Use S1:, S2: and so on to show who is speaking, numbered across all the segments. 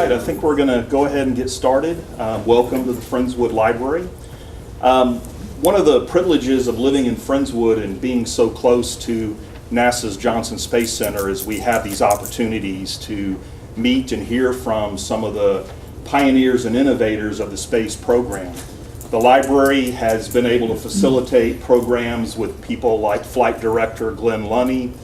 S1: right, I think we're going to go ahead and get started. Welcome to the Friendswood Library. One of the privileges of living in Friendswood and being so close to NASA's Johnson Space Center is we have these opportunities to meet and hear from some of the pioneers and innovators of the space program. The library has been able to facilitate programs with people like Flight Director Glenn Lunny,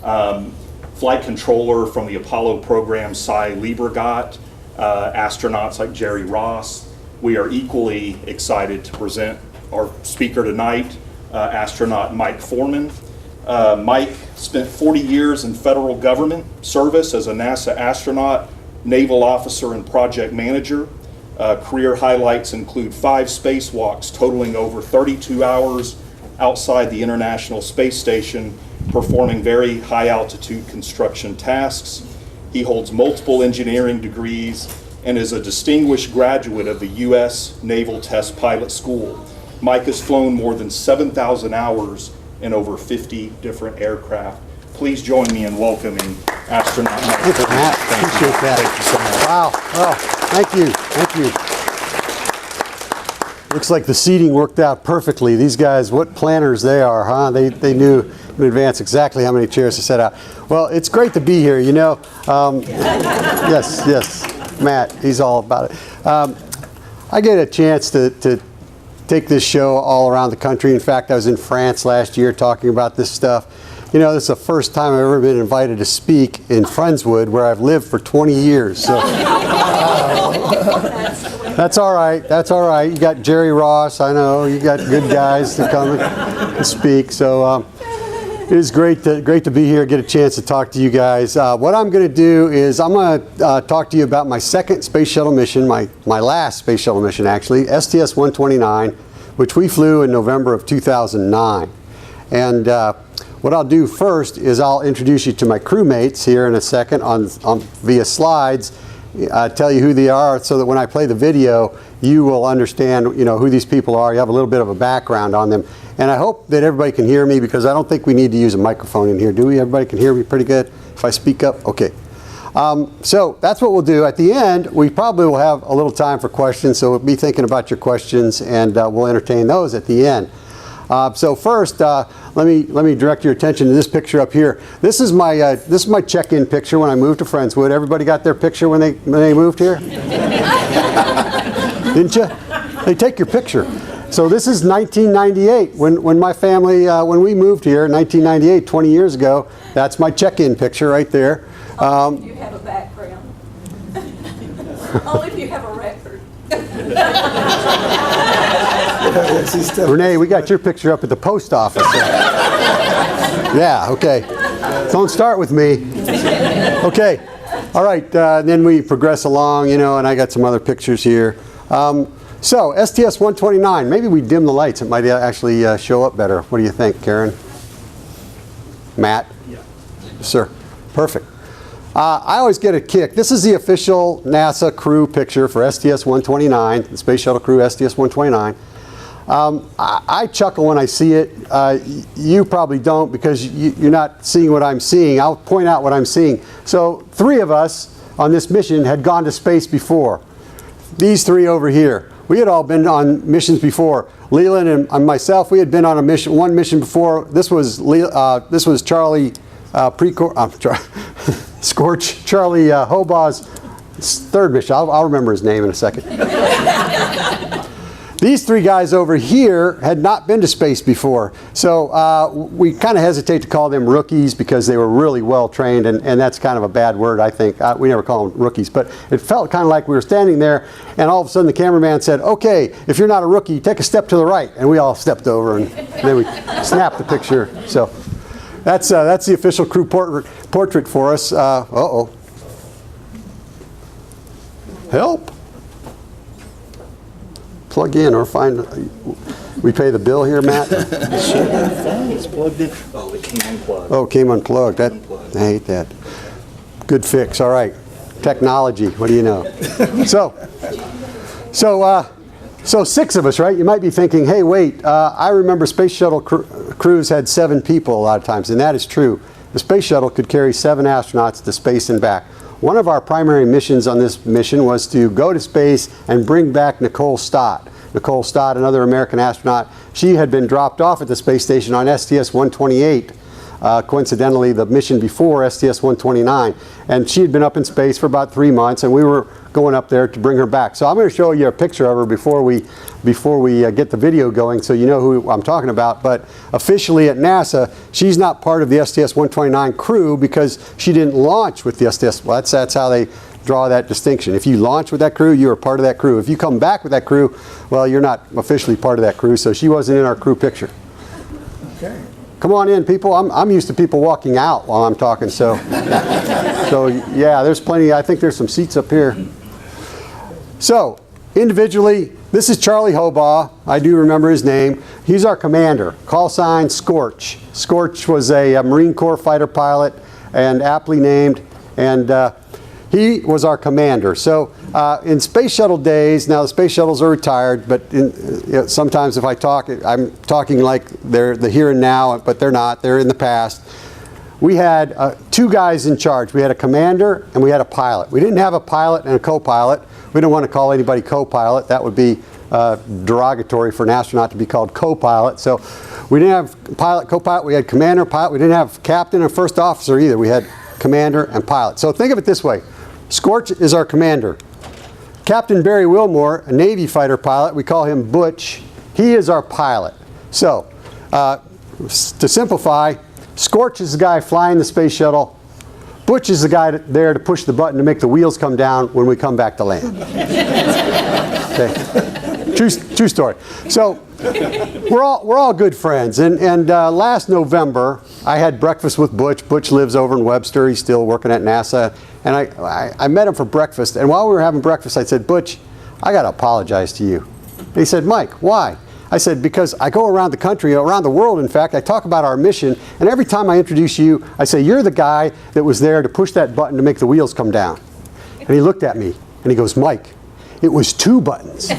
S1: Flight Controller from the Apollo program, Cy Liebergott, astronauts like Jerry Ross. We are equally excited to present our speaker tonight, astronaut Mike Foreman. Mike spent 40 years in federal government service as a NASA astronaut, naval officer, and project manager. Career highlights include 5 spacewalks totaling over 32 hours outside the International Space Station, performing very high altitude construction tasks. He holds multiple engineering degrees and is a distinguished graduate of the U.S. Naval Test Pilot School. Mike has flown more than 7,000 hours in over 50 different aircraft. Please join me in welcoming astronaut Mike.
S2: Thank you, Matt. Appreciate that.
S1: Thank you so much.
S2: Wow. Oh, thank you. Thank you. Looks like the seating worked out perfectly. These guys, what planners they are, huh? They knew in advance exactly how many chairs to set out. Well, it's great to be here, you know. Yes, Matt, he's all about it. I get a chance to take this show all around the country. In fact, I was in France last year talking about this stuff. You know, this is the first time I've ever been invited to speak in Friendswood, where I've lived for 20 years. So that's all right. That's all right. You got Jerry Ross. I know you got good guys to come and speak. So it is great to be here, get a chance to talk to you guys. What I'm going to do is I'm going to talk to you about my second space shuttle mission, my last space shuttle mission actually, STS-129, which we flew in November of 2009. And what I'll do first is I'll introduce you to my crewmates here in a second on via slides, tell you who they are so that when I play the video, you will understand, you know, who these people are. You have a little bit of a background on them. And I hope that everybody can hear me, because I don't think we need to use a microphone in here, do we? Everybody can hear me pretty good if I speak up? Okay. So that's what we'll do. At the end, we probably will have a little time for questions, so we'll be thinking about your questions, and we'll entertain those at the end. So first, let me direct your attention to this picture up here. This is my check-in picture when I moved to Friendswood. Everybody got their picture when they moved here? Didn't you? They take your picture. So this is 1998 when my family when we moved here in 1998, 20 years ago. That's my check-in picture right there.
S3: Only if you have a background. Only if you have a record.
S2: Renee, we got your picture up at the post office. Yeah, okay. Don't start with me. Okay. All right, then we progress along, you know, and I got some other pictures here. So, STS-129, maybe we dim the lights. It might actually show up better. What do you think, Karen? Matt?
S1: Yeah.
S2: Sir. Perfect. I always get a kick. This is the official NASA crew picture for STS-129, the Space Shuttle crew STS-129. I chuckle when I see it. You probably don't, because you're not seeing what I'm seeing. I'll point out what I'm seeing. So 3 of us on this mission had gone to space before. These 3 over here. We had all been on missions before. Leland and myself, we had been on one mission before. This was Charlie Scorch, Charlie Hobaugh's 3rd mission. I'll remember his name in a second. These 3 guys over here had not been to space before. So we kind of hesitate to call them rookies, because they were really well trained, and that's kind of a bad word, I think. We never call them rookies, but it felt kind of like we were standing there, and all of a sudden the cameraman said, okay, if you're not a rookie, take a step to the right. And we all stepped over, and then we snapped the picture. So that's the official crew portrait for us. Uh-oh. Help. Plug in or find. We pay the bill here, Matt?
S1: It's plugged in. Oh, it came unplugged.
S2: Oh, it came unplugged. I hate that. Good fix. All right. Technology. What do you know? So 6 of us, right? You might be thinking, hey, wait. I remember space shuttle crews had 7 people a lot of times, and that is true. The space shuttle could carry 7 astronauts to space and back. one of our primary missions on this mission was to go to space and bring back Nicole Stott. Nicole Stott, another American astronaut, she had been dropped off at the space station on STS-128. Coincidentally, the mission before STS-129, and she had been up in space for about 3 months, and we were going up there to bring her back. So I'm going to show you a picture of her before we get the video going, so you know who I'm talking about. But officially at NASA, she's not part of the STS-129 crew because she didn't launch with the STS. Well, that's how they draw that distinction. If you launch with that crew, you are part of that crew. If you come back with that crew, well, you're not officially part of that crew. So she wasn't in our crew picture.
S4: Okay.
S2: Come on in, people. I'm used to people walking out while I'm talking, so yeah, there's plenty. I think there's some seats up here. So individually, this is Charlie Hobaugh. I do remember his name. He's our commander. Call sign Scorch. Scorch was a Marine Corps fighter pilot and aptly named, and he was our commander. So in space shuttle days, now the space shuttles are retired, but sometimes if I talk, I'm talking like they're the here and now, but they're not. They're in the past. We had 2 guys in charge. We had a commander and we had a pilot. We didn't have a pilot and a co-pilot. We don't want to call anybody co-pilot. That would be derogatory for an astronaut to be called co-pilot. So we didn't have pilot, co-pilot. We had commander, pilot. We didn't have captain or first officer either. We had commander and pilot. So think of it this way. Scorch is our commander. Captain Barry Wilmore, a Navy fighter pilot, we call him Butch. He is our pilot. So to simplify, Scorch is the guy flying the space shuttle. Butch is the guy there to push the button to make the wheels come down when we come back to land. Okay. True story. So we're all good friends. And last November, I had breakfast with Butch. Butch lives over in Webster. He's still working at NASA. And I met him for breakfast. And while we were having breakfast, I said, Butch, I got to apologize to you. And he said, Mike, why? I said, because I go around the country, around the world, in fact, I talk about our mission, and every time I introduce you, I say, you're the guy that was there to push that button to make the wheels come down. And he looked at me, and he goes, Mike, it was 2 buttons.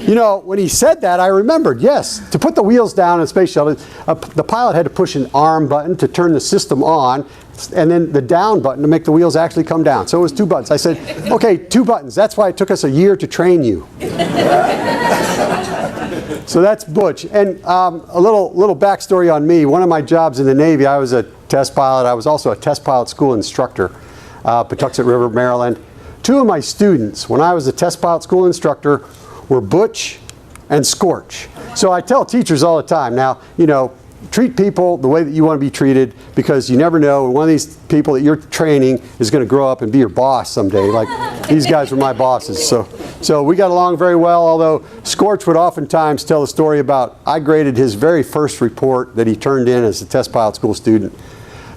S2: You know, when he said that, I remembered, yes, to put the wheels down in a space shuttle, the pilot had to push an arm button to turn the system on, and then the down button to make the wheels actually come down. So it was 2 buttons. I said, okay, 2 buttons. That's why it took us a year to train you. So that's Butch. And a little backstory on me. One of my jobs in the Navy, I was a test pilot. I was also a test pilot school instructor, Patuxent River, Maryland. 2 of my students, when I was a test pilot school instructor, were Butch and Scorch. So I tell teachers all the time, now, you know, treat people the way that you want to be treated, because you never know, one of these people that you're training is going to grow up and be your boss someday. Like, these guys were my bosses. So we got along very well, although Scorch would oftentimes tell a story about, I graded his very first report that he turned in as a test pilot school student.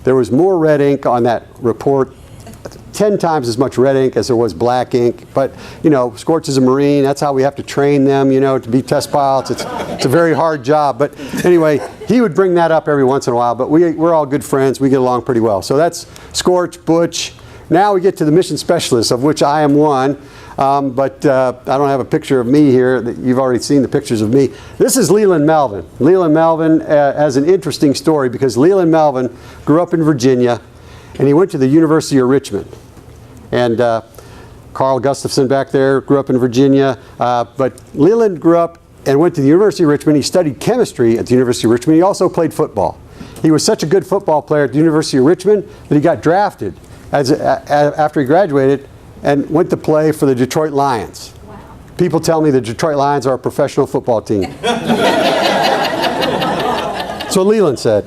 S2: There was more red ink on that report, 10 times as much red ink as there was black ink. But, you know, Scorch is a Marine. That's how we have to train them, you know, to be test pilots. It's a very hard job. But anyway, he would bring that up every once in a while. But we're all good friends. We get along pretty well. So that's Scorch, Butch. Now we get to the mission specialists, of which I am one. But I don't have a picture of me here. You've already seen the pictures of me. This is Leland Melvin. Leland Melvin has an interesting story, because Leland Melvin grew up in Virginia, and he went to the University of Richmond. And Carl Gustafson back there grew up in Virginia. But Leland grew up and went to the University of Richmond. He studied chemistry at the University of Richmond. He also played football. He was such a good football player at the University of Richmond that he got drafted after he graduated and went to play for the Detroit Lions. Wow. People tell me the Detroit Lions are a professional football team. So Leland said.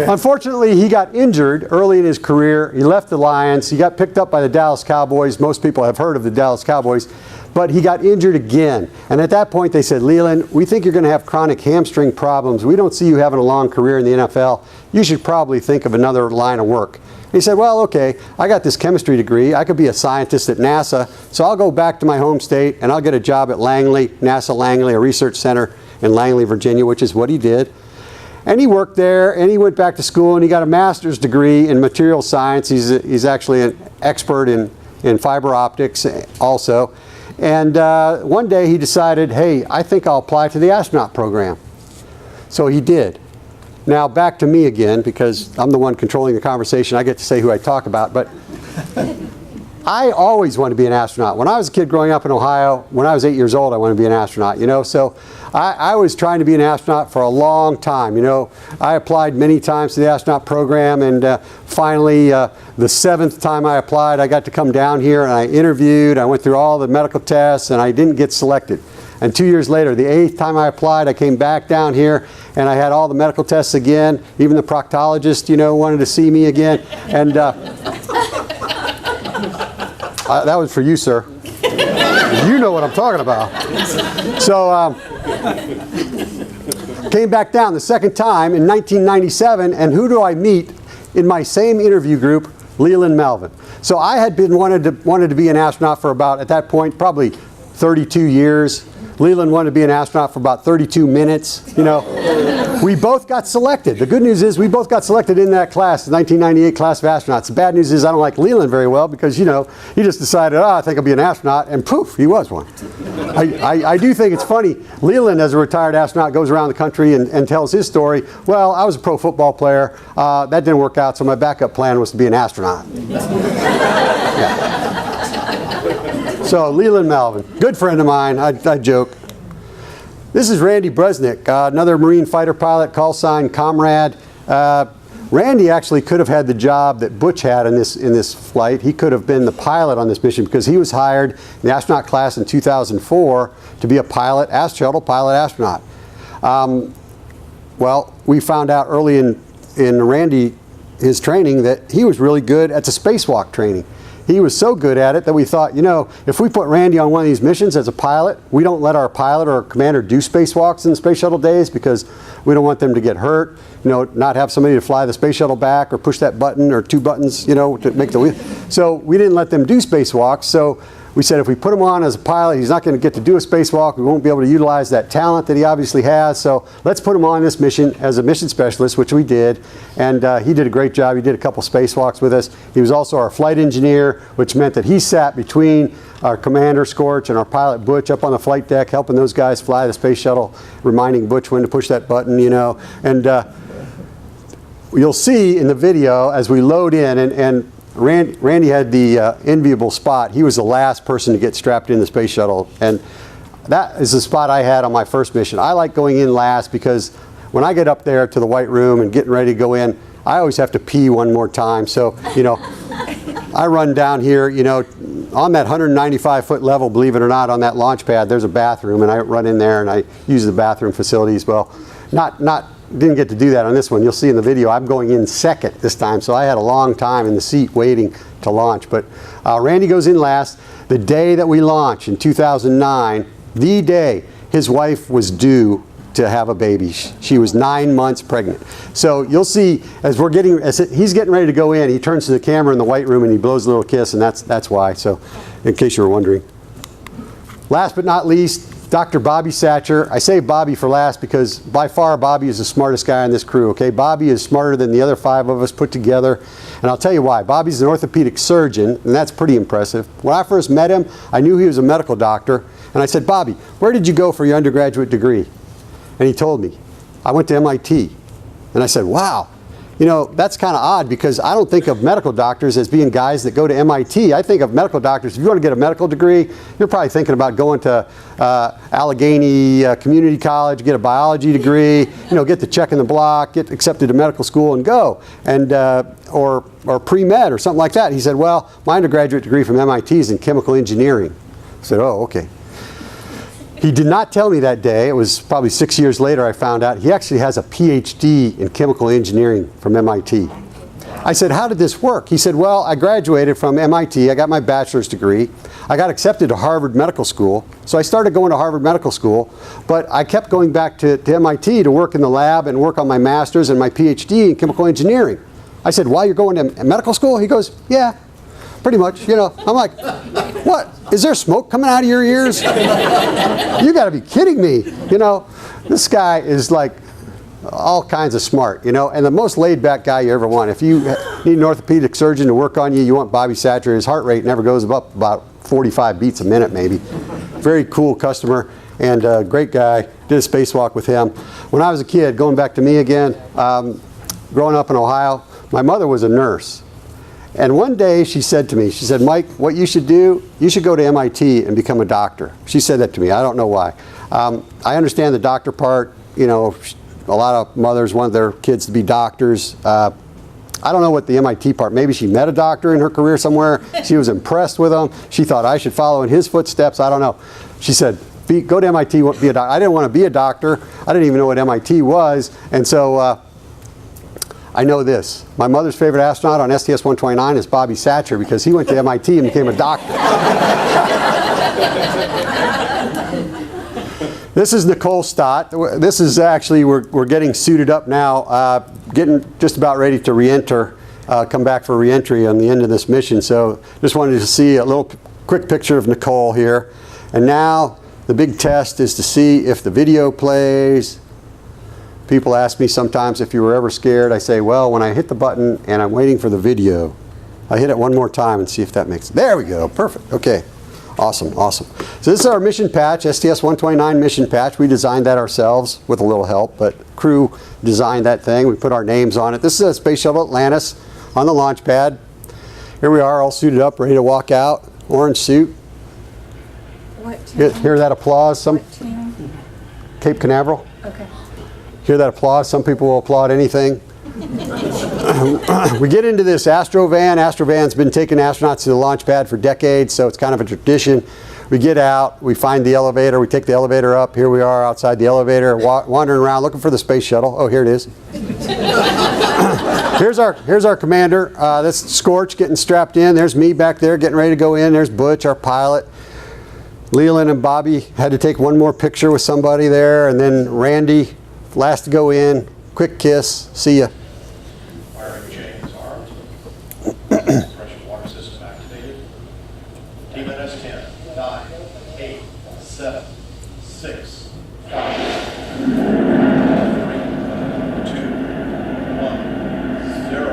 S2: Unfortunately, he got injured early in his career. He left the Lions. He got picked up by the Dallas Cowboys. Most people have heard of the Dallas Cowboys. But he got injured again. And at that point, they said, Leland, we think you're going to have chronic hamstring problems. We don't see you having a long career in the NFL. You should probably think of another line of work. He said, well, okay, I got this chemistry degree. I could be a scientist at NASA. So I'll go back to my home state and I'll get a job at Langley, NASA Langley, a research center in Langley, Virginia, which is what he did. And he worked there, and he went back to school, and he got a master's degree in material science. He's actually an expert in fiber optics also. And one day he decided, hey, I think I'll apply to the astronaut program. So he did. Now back to me again, because I'm the one controlling the conversation. I get to say who I talk about, but I always wanted to be an astronaut. When I was a kid growing up in Ohio, when I was 8 years old, I wanted to be an astronaut, you know. So I was trying to be an astronaut for a long time, you know. I applied many times to the astronaut program, and finally, the 7th time I applied, I got to come down here and I interviewed. I went through all the medical tests, and I didn't get selected. And 2 years later, the 8th time I applied, I came back down here, and I had all the medical tests again. Even the proctologist, you know, wanted to see me again. And that was for you, sir. You know what I'm talking about. So came back down the second time in 1997, and who do I meet in my same interview group? Leland Melvin. So I had been wanted to be an astronaut for about, at that point, probably 32 years. Leland wanted to be an astronaut for about 32 minutes, you know. We both got selected. The good news is we both got selected in that class, the 1998 class of astronauts. The bad news is I don't like Leland very well because, you know, he just decided, oh, I think I'll be an astronaut, and poof, he was one. I do think it's funny. Leland, as a retired astronaut, goes around the country and tells his story. Well, I was a pro football player. That didn't work out, so my backup plan was to be an astronaut. Yeah. So Leland Melvin, good friend of mine, I joke. This is Randy Bresnik, another Marine fighter pilot, call sign Comrade. Randy actually could have had the job that Butch had in this flight. He could have been the pilot on this mission because he was hired in the astronaut class in 2004 to be a pilot, shuttle pilot astronaut. Well, we found out early in Randy, his training, that he was really good at the spacewalk training. He was so good at it that we thought, you know, if we put Randy on one of these missions as a pilot, we don't let our pilot or our commander do spacewalks in the space shuttle days because we don't want them to get hurt, you know, not have somebody to fly the space shuttle back or push that button or 2 buttons, you know, to make the wheel. So we didn't let them do spacewalks. So we said if we put him on as a pilot, he's not going to get to do a spacewalk. We won't be able to utilize that talent that he obviously has. So let's put him on this mission as a mission specialist, which we did. And he did a great job. He did a couple spacewalks with us. He was also our flight engineer, which meant that he sat between our commander, Scorch, and our pilot, Butch, up on the flight deck, helping those guys fly the space shuttle, reminding Butch when to push that button, you know. And you'll see in the video as we load in, and Randy had the enviable spot. He was the last person to get strapped in the space shuttle, and that is the spot I had on my first mission. I like going in last because when I get up there to the white room and getting ready to go in, I always have to pee one more time. So, you know, I run down here, you know, on that 195-foot level, believe it or not, on that launch pad, there's a bathroom, and I run in there and I use the bathroom facilities. Well, didn't get to do that on this one. You'll see in the video I'm going in second this time, so I had a long time in the seat waiting to launch. But Randy goes in last. The day that we launched in 2009, the day his wife was due to have a baby. She was 9 months pregnant. So you'll see as he's getting ready to go in, he turns to the camera in the white room and he blows a little kiss, and that's why. So in case you were wondering. Last but not least, Dr. Bobby Satcher. I say Bobby for last because by far Bobby is the smartest guy on this crew, okay? Bobby is smarter than the other 5 of us put together, and I'll tell you why. Bobby's an orthopedic surgeon, and that's pretty impressive. When I first met him, I knew he was a medical doctor, and I said, Bobby, where did you go for your undergraduate degree? And he told me, I went to MIT. And I said, wow. You know, that's kind of odd because I don't think of medical doctors as being guys that go to MIT. I think of medical doctors, if you want to get a medical degree, you're probably thinking about going to Allegheny Community College, get a biology degree, you know, get the check in the block, get accepted to medical school and go, and or pre-med or something like that. He said, well, my undergraduate degree from MIT is in chemical engineering. I said, oh, okay. He did not tell me that day. It was probably 6 years later I found out he actually has a PhD in chemical engineering from MIT. I said, how did this work? He said, well, I graduated from MIT. I got my bachelor's degree. I got accepted to Harvard Medical School. So I started going to Harvard Medical School, but I kept going back to MIT to work in the lab and work on my master's and my PhD in chemical engineering. I said, while you're going to medical school? He goes, yeah. Pretty much, you know. I'm like, what? Is there smoke coming out of your ears? You got to be kidding me. You know, this guy is like all kinds of smart, you know, and the most laid-back guy you ever want. If you need an orthopedic surgeon to work on you, you want Bobby Satcher. His heart rate never goes up about 45 beats a minute, maybe. very cool customer and a great guy. Did a spacewalk with him. When I was a kid, going back to me again, growing up in Ohio, my mother was a nurse. And one day she said to me, she said, Mike, what you should do, you should go to MIT and become a doctor. She said that to me. I don't know why. I understand the doctor part. You know, a lot of mothers want their kids to be doctors. I don't know what the MIT part, maybe she met a doctor in her career somewhere. She was impressed with him. She thought I should follow in his footsteps. I don't know. She said, go to MIT, be a doctor. I didn't want to be a doctor. I didn't even know what MIT was. And so I know this. My mother's favorite astronaut on STS-129 is Bobby Satcher because he went to MIT and became a doctor. This is Nicole Stott. This is actually, we're getting suited up now, getting just about ready to re-enter, come back for re-entry on the end of this mission. So just wanted to see a little quick picture of Nicole here. And now the big test is to see if the video plays. People ask me sometimes if you were ever scared. I say, well, when I hit the button and I'm waiting for the video, I hit it one more time and see if that makes it. There we go. Perfect. Okay. Awesome. Awesome. So this is our mission patch, STS-129 mission patch. We designed that ourselves with a little help, but crew designed that thing. We put our names on it. This is a Space Shuttle Atlantis on the launch pad. Here we are all suited up, ready to walk out. Orange suit.
S3: What team?
S2: Hear that applause?
S3: What team?
S2: Cape Canaveral.
S3: Okay.
S2: Hear that applause? Some people will applaud anything. We get into this Astrovan. Astrovan's been taking astronauts to the launch pad for decades, so it's kind of a tradition. We get out, we find the elevator, we take the elevator up. Here we are outside the elevator, wandering around looking for the space shuttle. Oh, here it is. Here's our commander. That's Scorch getting strapped in. There's me back there getting ready to go in. There's Butch, our pilot. Leland and Bobby had to take one more picture with somebody there, and then Randy, last to go in. Quick kiss. See ya.
S4: Firing chains armed. Pressure water system activated. TMS 10, 9, 8, 7, 6, 5, 3, 2, 1, 0.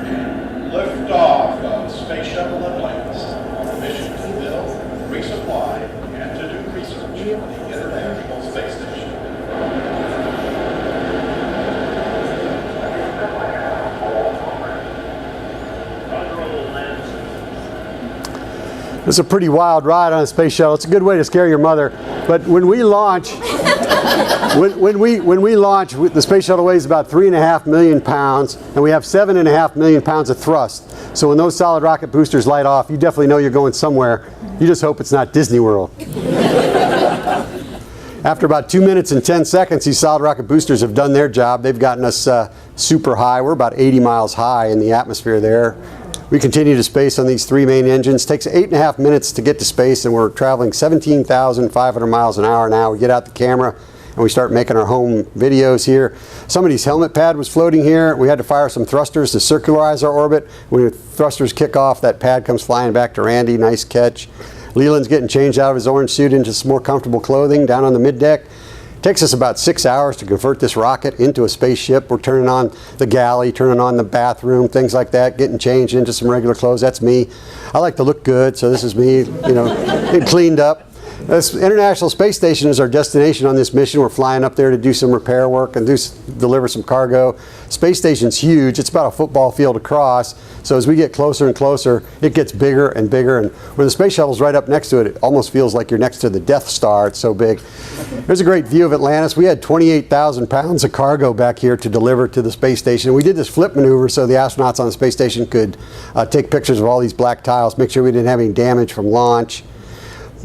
S4: And liftoff of Space Shuttle Atlantis on a mission to build, resupply, and to do research on the International Space Station.
S2: It's a pretty wild ride on a space shuttle. It's a good way to scare your mother. But when we launch, when we launch, the space shuttle weighs about 3.5 million pounds, and we have 7.5 million pounds of thrust. So when those solid rocket boosters light off, you definitely know you're going somewhere. You just hope it's not Disney World. After about 2 minutes and 10 seconds, these solid rocket boosters have done their job. They've gotten us super high. We're about 80 miles high in the atmosphere there. We continue to space on these three main engines. It takes 8.5 minutes to get to space, and we're traveling 17,500 miles an hour now. We get out the camera and we start making our home videos here. Somebody's helmet pad was floating here. We had to fire some thrusters to circularize our orbit. When the thrusters kick off, that pad comes flying back to Randy. Nice catch. Leland's getting changed out of his orange suit into some more comfortable clothing down on the middeck. Takes us about 6 hours to convert this rocket into a spaceship. We're turning on the galley, turning on the bathroom, things like that, getting changed into some regular clothes. That's me. I like to look good, so this is me, you know, getting cleaned up. This International Space Station is our destination on this mission. We're flying up there to do some repair work and deliver some cargo. Space Station's huge. It's about a football field across. So as we get closer and closer, it gets bigger and bigger. And when the space shuttle's right up next to it, it almost feels like you're next to the Death Star. It's so big. There's a great view of Atlantis. We had 28,000 pounds of cargo back here to deliver to the space station. We did this flip maneuver so the astronauts on the space station could take pictures of all these black tiles, make sure we didn't have any damage from launch.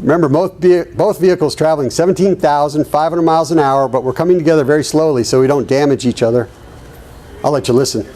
S2: Remember, both vehicles traveling 17,500 miles an hour, but we're coming together very slowly so we don't damage each other. I'll let you listen.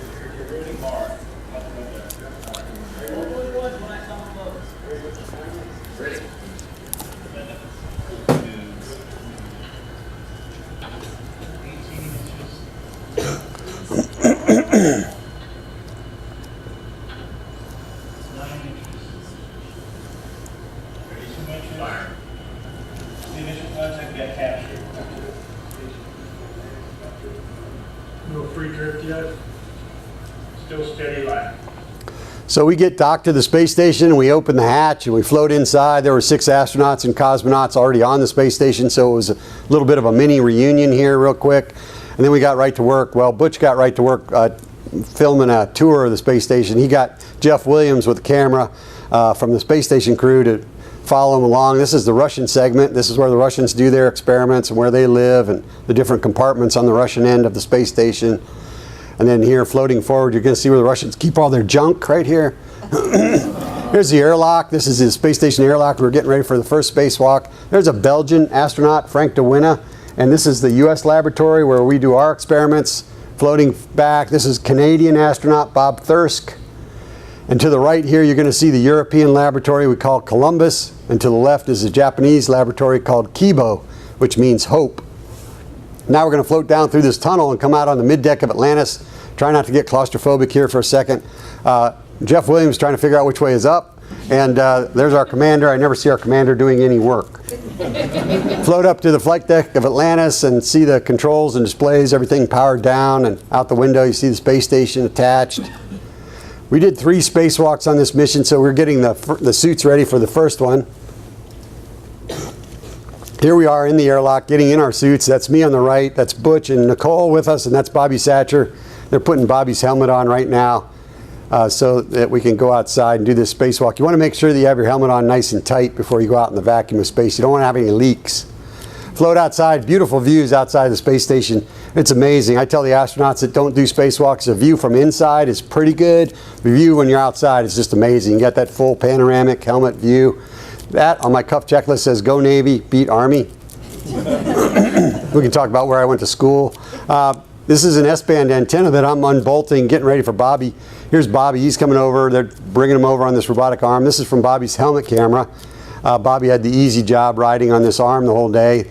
S2: So we get docked to the space station and we open the hatch and we float inside. There were 6 astronauts and cosmonauts already on the space station, so it was a little bit of a mini reunion here real quick. And then we got right to work. Well, Butch got right to work filming a tour of the space station. He got Jeff Williams with the camera from the space station crew to follow him along. This is the Russian segment. This is where the Russians do their experiments and where they live and the different compartments on the Russian end of the space station. And then here, floating forward, you're going to see where the Russians keep all their junk right here. Here's the airlock. This is the space station airlock. We're getting ready for the first spacewalk. There's a Belgian astronaut, Frank de Winne, and this is the U.S. laboratory where we do our experiments. Floating back, this is Canadian astronaut Bob Thirsk. And to the right here, you're going to see the European laboratory we call Columbus. And to the left is the Japanese laboratory called Kibo, which means hope. Now we're going to float down through this tunnel and come out on the middeck of Atlantis. Try not to get claustrophobic here for a second. Jeff Williams trying to figure out which way is up. And there's our commander. I never see our commander doing any work. Float up to the flight deck of Atlantis and see the controls and displays, everything powered down. And out the window you see the space station attached. We did 3 spacewalks on this mission, so we're getting the suits ready for the first one. Here we are in the airlock, getting in our suits. That's me on the right. That's Butch and Nicole with us, and that's Bobby Satcher. They're putting Bobby's helmet on right now so that we can go outside and do this spacewalk. You want to make sure that you have your helmet on nice and tight before you go out in the vacuum of space. You don't want to have any leaks. Float outside, beautiful views outside the space station. It's amazing. I tell the astronauts that don't do spacewalks, the view from inside is pretty good. The view when you're outside is just amazing. You got that full panoramic helmet view. That on my cuff checklist says go Navy, beat Army. We can talk about where I went to school. This is an S-band antenna that I'm unbolting, getting ready for Bobby. Here's Bobby. He's coming over. They're bringing him over on this robotic arm. This is from Bobby's helmet camera. Bobby had the easy job riding on this arm the whole day.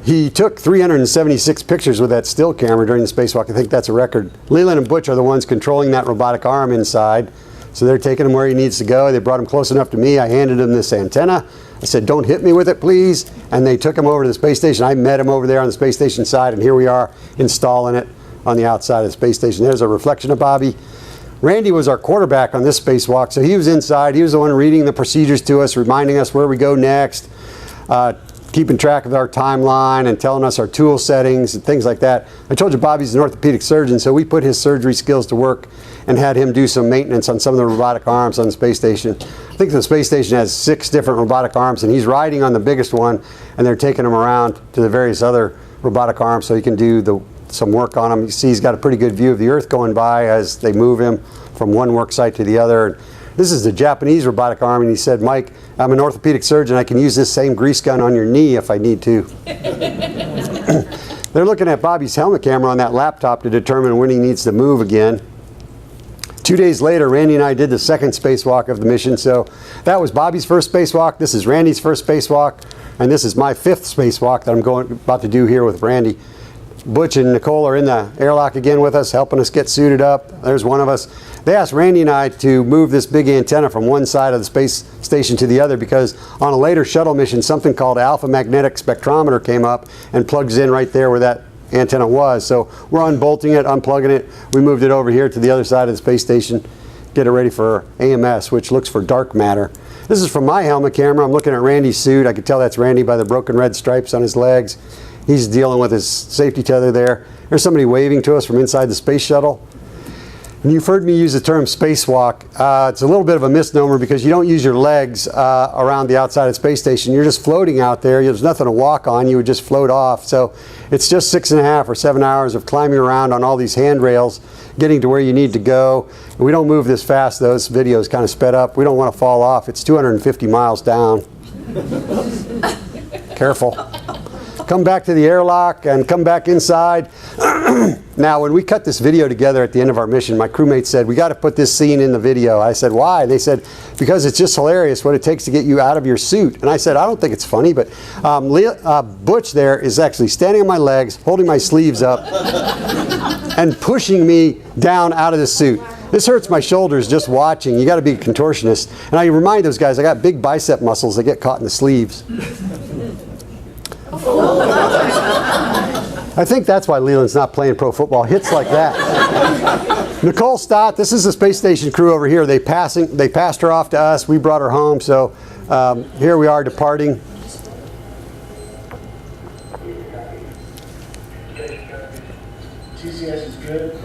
S2: He took 376 pictures with that still camera during the spacewalk. I think that's a record. Leland and Butch are the ones controlling that robotic arm inside. So they're taking him where he needs to go. They brought him close enough to me. I handed him this antenna. I said, don't hit me with it, please. And they took him over to the space station. I met him over there on the space station side, and here we are installing it on the outside of the space station. There's a reflection of Bobby. Randy was our quarterback on this spacewalk, so he was inside. He was the one reading the procedures to us, reminding us where we go next, keeping track of our timeline and telling us our tool settings and things like that. I told you Bobby's an orthopedic surgeon, so we put his surgery skills to work and had him do some maintenance on some of the robotic arms on the space station. I think the space station has 6 different robotic arms, and he's riding on the biggest one, and they're taking him around to the various other robotic arms so he can do some work on them. You see he's got a pretty good view of the Earth going by as they move him from one work site to the other. This is the Japanese robotic arm, and he said, Mike, I'm an orthopedic surgeon. I can use this same grease gun on your knee if I need to. They're looking at Bobby's helmet camera on that laptop to determine when he needs to move again. 2 days later, Randy and I did the second spacewalk of the mission. So that was Bobby's first spacewalk. This is Randy's first spacewalk. And this is my 5th spacewalk that I'm about to do here with Randy. Butch and Nicole are in the airlock again with us, helping us get suited up. There's one of us. They asked Randy and I to move this big antenna from one side of the space station to the other because on a later shuttle mission, something called alpha magnetic spectrometer came up and plugs in right there where that antenna was. So we're unbolting it, unplugging it. We moved it over here to the other side of the space station, get it ready for AMS, which looks for dark matter. This is from my helmet camera. I'm looking at Randy's suit. I could tell that's Randy by the broken red stripes on his legs. He's dealing with his safety tether there. There's somebody waving to us from inside the space shuttle. And you've heard me use the term spacewalk. It's a little bit of a misnomer because you don't use your legs around the outside of the space station. You're just floating out there. There's nothing to walk on. You would just float off. So it's just 6.5 or 7 hours of climbing around on all these handrails, getting to where you need to go. And we don't move this fast, though. This video is kind of sped up. We don't want to fall off. It's 250 miles down. Careful. Come back to the airlock and come back inside. Now, when we cut this video together at the end of our mission, my crewmates said, we got to put this scene in the video. I said, why? They said, because it's just hilarious what it takes to get you out of your suit. And I said, I don't think it's funny, but Butch there is actually standing on my legs, holding my sleeves up, and pushing me down out of the suit. This hurts my shoulders just watching. You got to be a contortionist. And I remind those guys, I got big bicep muscles that get caught in the sleeves. I think that's why Leland's not playing pro football. Hits like that. Nicole Stott, this is the space station crew over here. They passed her off to us. We brought her home. So here we are departing.
S5: TCS is good.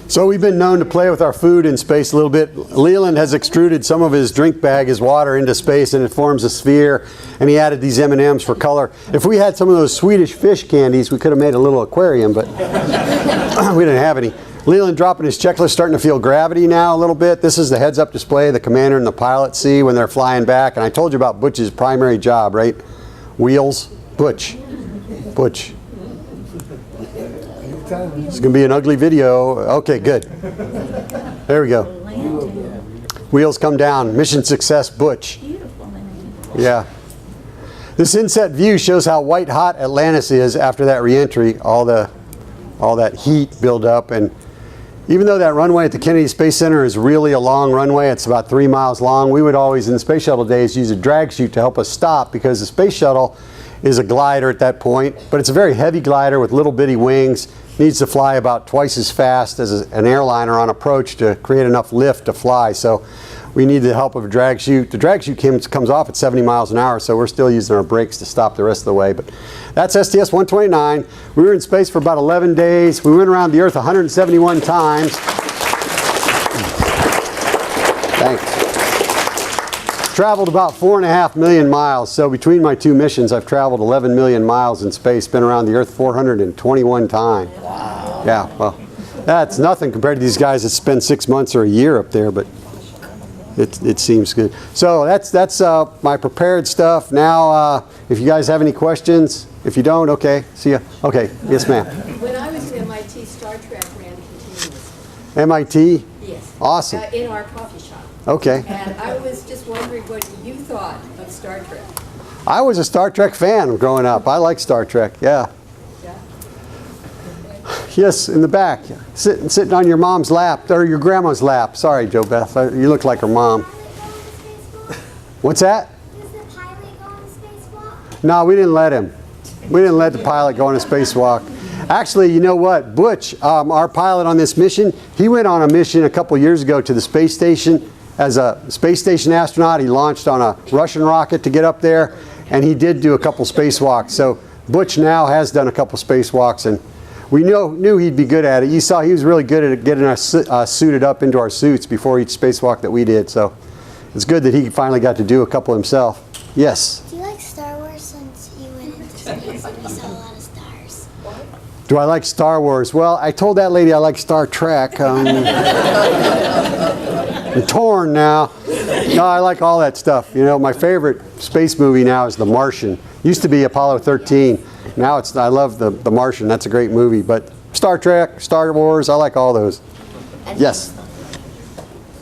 S2: So we've been known to play with our food in space a little bit. Leland has extruded some of his drink bag, his water, into space, and it forms a sphere. And he added these M&Ms for color. If we had some of those Swedish fish candies, we could have made a little aquarium, but we didn't have any. Leland dropping his checklist, starting to feel gravity now a little bit. This is the heads-up display the commander and the pilot see when they're flying back. And I told you about Butch's primary job, right? Wheels, Butch. Butch. It's going to be an ugly video. Okay, good. There we go. Wheels come down. Mission success, Butch. Yeah. This inset view shows how white hot Atlantis is after that reentry. All that heat build up, and even though that runway at the Kennedy Space Center is really a long runway, it's about 3 miles long, we would always in the space shuttle days use a drag chute to help us stop, because the space shuttle is a glider at that point, but it's a very heavy glider with little bitty wings. Needs to fly about twice as fast as an airliner on approach to create enough lift to fly. So we need the help of a drag chute. The drag chute comes off at 70 miles an hour, so we're still using our brakes to stop the rest of the way. But that's STS-129. We were in space for about 11 days. We went around the Earth 171 times. Thanks. Traveled about 4.5 million miles. So between my two missions, I've traveled 11 million miles in space, been around the Earth 421 times. Wow. Yeah, well, that's nothing compared to these guys that spend 6 months or a year up there, but it seems good. So that's my prepared stuff. Now, if you guys have any questions, if you don't, okay, see ya. Okay, yes ma'am.
S6: When I was at MIT, Star Trek ran continuously.
S2: MIT?
S6: Yes.
S2: Awesome.
S6: In our coffee shop.
S2: Okay.
S6: And I was just wondering what you thought of Star Trek.
S2: I was a Star Trek fan growing up. I like Star Trek, yeah.
S6: Yeah.
S2: Yes, in the back. Sitting on your mom's lap, or your grandma's lap. Sorry, Joe Beth. You look like her mom. What's that?
S7: Does the pilot go on a spacewalk?
S2: No, we didn't let him. We didn't let the pilot go on a spacewalk. Actually, you know what? Butch, our pilot on this mission, he went on a mission a couple years ago to the space station as a space station astronaut. He launched on a Russian rocket to get up there, and he did do a couple spacewalks. So Butch now has done a couple spacewalks, and we knew he'd be good at it. You saw he was really good at getting us suited up into our suits before each spacewalk that we did. So it's good that he finally got to do a couple himself. Yes?
S7: Do you like Star Wars since you went into space and you saw a lot of stars?
S2: Do I like Star Wars? Well, I told that lady I like Star Trek. I'm torn now. No, I like all that stuff. You know, my favorite space movie now is The Martian. Used to be Apollo 13. Now I love The Martian. That's a great movie. But Star Trek, Star Wars, I like all those. Yes?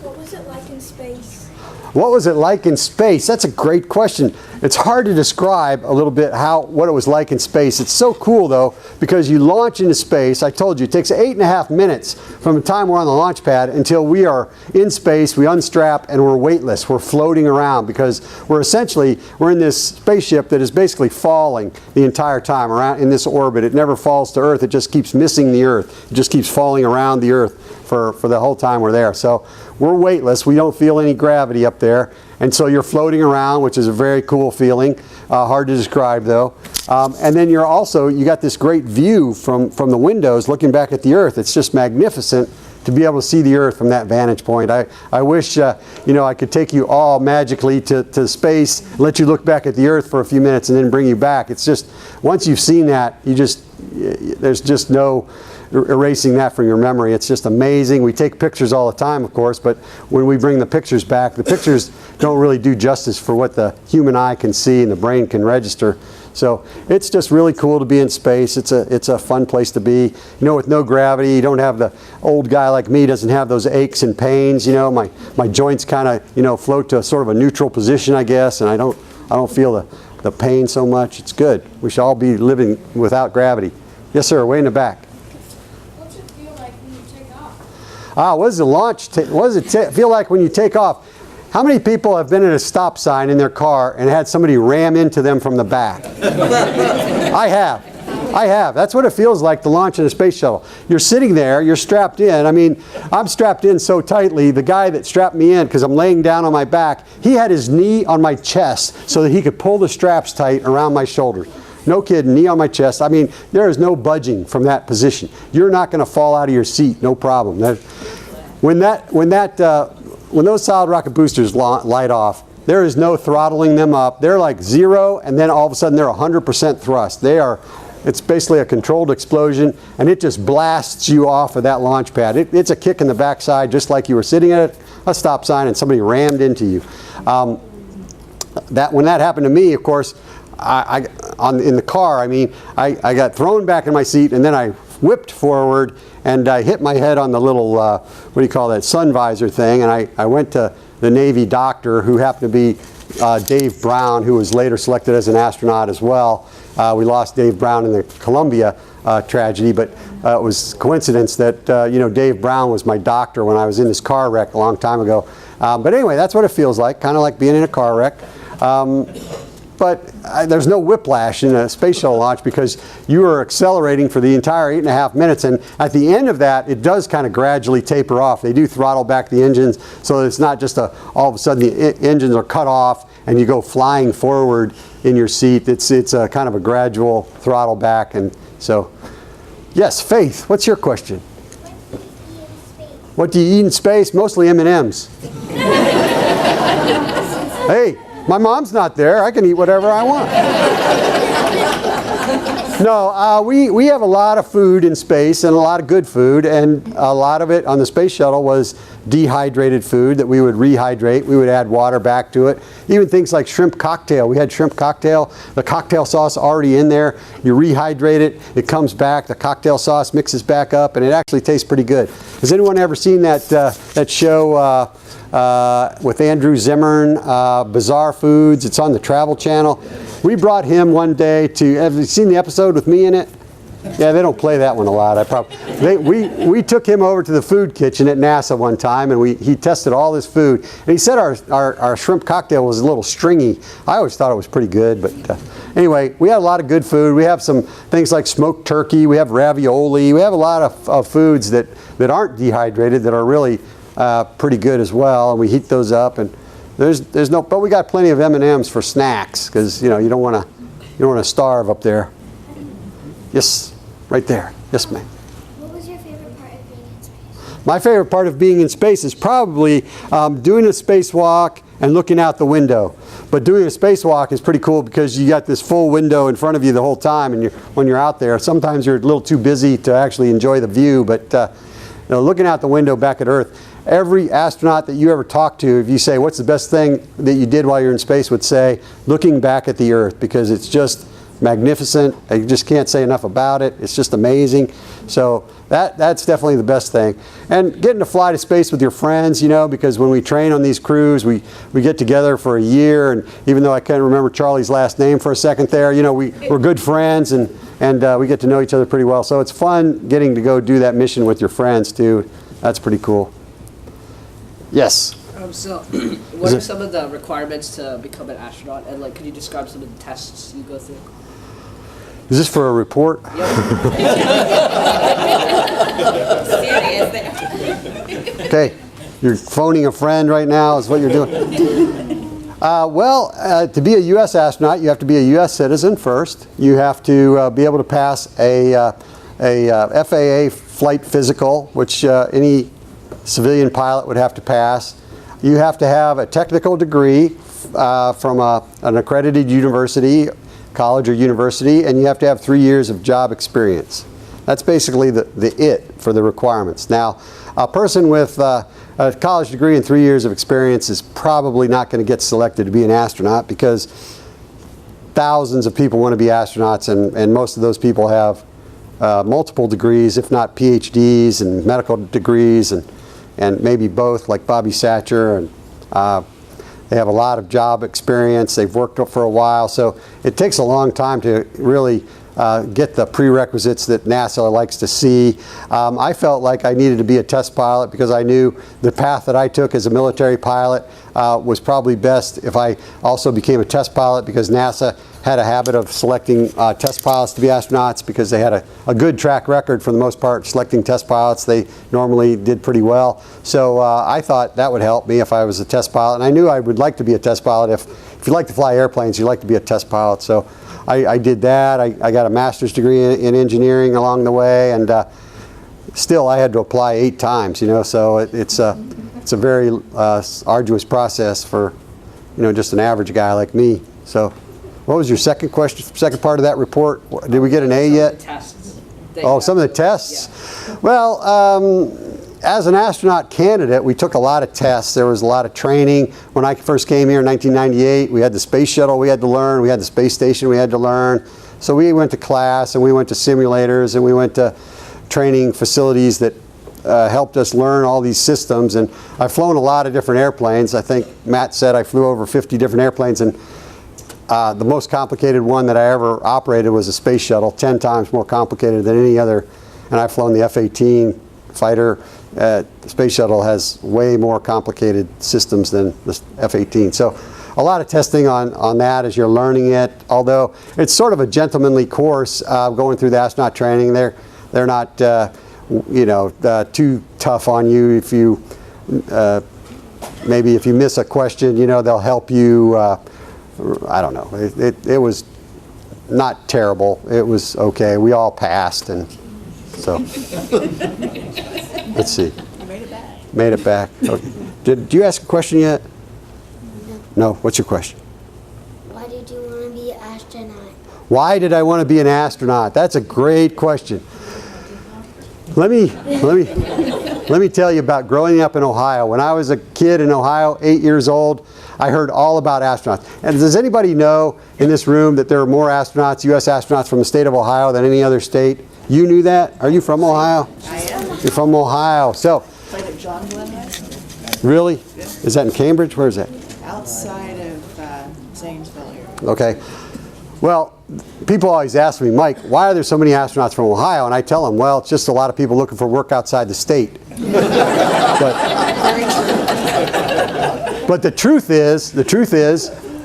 S7: What was it like in space?
S2: What was it like in space? That's a great question. It's hard to describe a little bit what it was like in space. It's so cool though, because you launch into space. I told you, it takes 8.5 minutes from the time we're on the launch pad until we are in space, we unstrap, and we're weightless. We're floating around because we're in this spaceship that is basically falling the entire time around in this orbit. It never falls to Earth. It just keeps missing the Earth. It just keeps falling around the Earth for the whole time we're there. So we're weightless. We don't feel any gravity up there. And so you're floating around, which is a very cool feeling. Hard to describe though. And then you got this great view from the windows looking back at the Earth. It's just magnificent to be able to see the Earth from that vantage point. I wish I could take you all magically to space, let you look back at the Earth for a few minutes and then bring you back. It's just, once you've seen that, there's just no erasing that from your memory. It's just amazing. We take pictures all the time, of course, but when we bring the pictures back, the pictures don't really do justice for what the human eye can see and the brain can register. So it's just really cool to be in space. It's a fun place to be. With no gravity, you don't have the old guy like me doesn't have those aches and pains. My joints kind of float to a sort of a neutral position, I guess, and I don't feel the pain so much. It's good. We should all be living without gravity. Yes, sir. Way in the back.
S6: What's it feel like when you take off?
S2: What does it feel like when you take off? How many people have been at a stop sign in their car and had somebody ram into them from the back? I have. I have. That's what it feels like to launch in a space shuttle. You're sitting there, you're strapped in. I mean, I'm strapped in so tightly, the guy that strapped me in, because I'm laying down on my back, he had his knee on my chest so that he could pull the straps tight around my shoulders. No kidding, knee on my chest. I mean, there is no budging from that position. You're not going to fall out of your seat, no problem. When those solid rocket boosters light off, there is no throttling them up. They're like 0, and then all of a sudden they're 100% thrust. It's basically a controlled explosion, and it just blasts you off of that launch pad. It's a kick in the backside, just like you were sitting at a stop sign and somebody rammed into you. When that happened to me, of course, in the car, I got thrown back in my seat, and then I whipped forward, and I hit my head on the little, what do you call that, sun visor thing, and I went to the Navy doctor, who happened to be Dave Brown, who was later selected as an astronaut as well. We lost Dave Brown in the Columbia tragedy, but it was coincidence that Dave Brown was my doctor when I was in this car wreck a long time ago. But anyway, that's what it feels like, kind of like being in a car wreck. But there's no whiplash in a space shuttle launch because you are accelerating for the entire 8.5 minutes. And at the end of that, it does kind of gradually taper off. They do throttle back the engines so that it's not just all of a sudden the engines are cut off and you go flying forward in your seat. It's a kind of a gradual throttle back. And so, yes, Faith, what's your question? What do you eat in space? Mostly M&Ms. Hey. My mom's not there. I can eat whatever I want. No, we have a lot of food in space and a lot of good food, and a lot of it on the space shuttle was dehydrated food that we would rehydrate. We would add water back to it. Even things like shrimp cocktail. We had shrimp cocktail. The cocktail sauce already in there. You rehydrate it. It comes back. The cocktail sauce mixes back up, and it actually tastes pretty good. Has anyone ever seen that show with Andrew Zimmern, Bizarre Foods? It's on the Travel Channel. We brought him one day to, have you seen the episode with me in it? Yeah, they don't play that one a lot. We took him over to the food kitchen at NASA one time, and he tested all this food. And he said our shrimp cocktail was a little stringy. I always thought it was pretty good, but anyway, we had a lot of good food. We have some things like smoked turkey. We have ravioli. We have a lot of foods that aren't dehydrated that are really pretty good as well, and we heat those up. And but we got plenty of M&Ms for snacks because you don't want to starve up there. Yes, right there. Yes, ma'am.
S7: What was your favorite part of being in space?
S2: My favorite part of being in space is probably doing a spacewalk and looking out the window. But doing a spacewalk is pretty cool because you got this full window in front of you the whole time, and when you're out there, sometimes you're a little too busy to actually enjoy the view. But looking out the window back at Earth, every astronaut that you ever talk to, if you say, what's the best thing that you did while you're in space, would say, looking back at the Earth, because it's just magnificent. You just can't say enough about it. It's just amazing. So that's definitely the best thing. And getting to fly to space with your friends, because when we train on these crews, we get together for a year, and even though I can't remember Charlie's last name for a second there, we're good friends, and we get to know each other pretty well. So it's fun getting to go do that mission with your friends too. That's pretty cool. Yes?
S5: So, what are some of the requirements to become an astronaut? And could you describe some of the tests you go through?
S2: Is this for a report? Okay, you're phoning a friend right now is what you're doing. To be a U.S. astronaut, you have to be a U.S. citizen first. You have to be able to pass a FAA flight physical, which any civilian pilot would have to pass. You have to have a technical degree from an accredited university, college or university, and you have to have 3 years of job experience. That's basically the it for the requirements. Now, a person with a college degree and 3 years of experience is probably not going to get selected to be an astronaut because thousands of people want to be astronauts, and most of those people have multiple degrees, if not PhDs and medical degrees, and maybe both, like Bobby Satcher, and they have a lot of job experience. They've worked for a while, so it takes a long time to really get the prerequisites that NASA likes to see. I felt like I needed to be a test pilot because I knew the path that I took as a military pilot was probably best if I also became a test pilot, because NASA had a habit of selecting test pilots to be astronauts because they had a good track record for the most part selecting test pilots. They normally did pretty well. So I thought that would help me if I was a test pilot. And I knew I would like to be a test pilot. If you like to fly airplanes, you like to be a test pilot. So I did that. I got a master's degree in engineering along the way, and still I had to apply 8 times, so it's a very arduous process for, just an average guy like me. So what was your second question, second part of that report? Did we get an A yet?
S5: Tests.
S2: Oh, some of the tests? Yeah. Well, as an astronaut candidate, we took a lot of tests. There was a lot of training. When I first came here in 1998, we had the space shuttle we had to learn. We had the space station we had to learn. So we went to class, and we went to simulators, and we went to training facilities that helped us learn all these systems. And I've flown a lot of different airplanes. I think Matt said I flew over 50 different airplanes, and the most complicated one that I ever operated was a space shuttle, 10 times more complicated than any other. And I've flown the F-18 fighter. The space shuttle has way more complicated systems than the F-18. So a lot of testing on that as you're learning it, although it's sort of a gentlemanly course going through the astronaut training. They're not too tough on you. If you maybe if you miss a question, they'll help you. I don't know. It was not terrible. It was okay. We all passed, and so let's see.
S6: You made it back.
S2: Made it back. Okay. Did you ask a question yet? No. What's your question?
S7: Why did you want to be an astronaut?
S2: Why did I want to be an astronaut? That's a great question. Let me tell you about growing up in Ohio. When I was a kid in Ohio, 8 years old, I heard all about astronauts. And does anybody know in this room that there are more astronauts, U.S. astronauts from the state of Ohio than any other state? You knew that? Are you from Ohio?
S6: I am.
S2: You're from Ohio. So,
S6: Played at John Glenn High School.
S2: really? Is that in Cambridge? Where is that?
S6: Outside of Zanesville here.
S2: Okay. Well, people always ask me, Mike, why are there so many astronauts from Ohio? And I tell them, well, it's just a lot of people looking for work outside the state. But the truth is,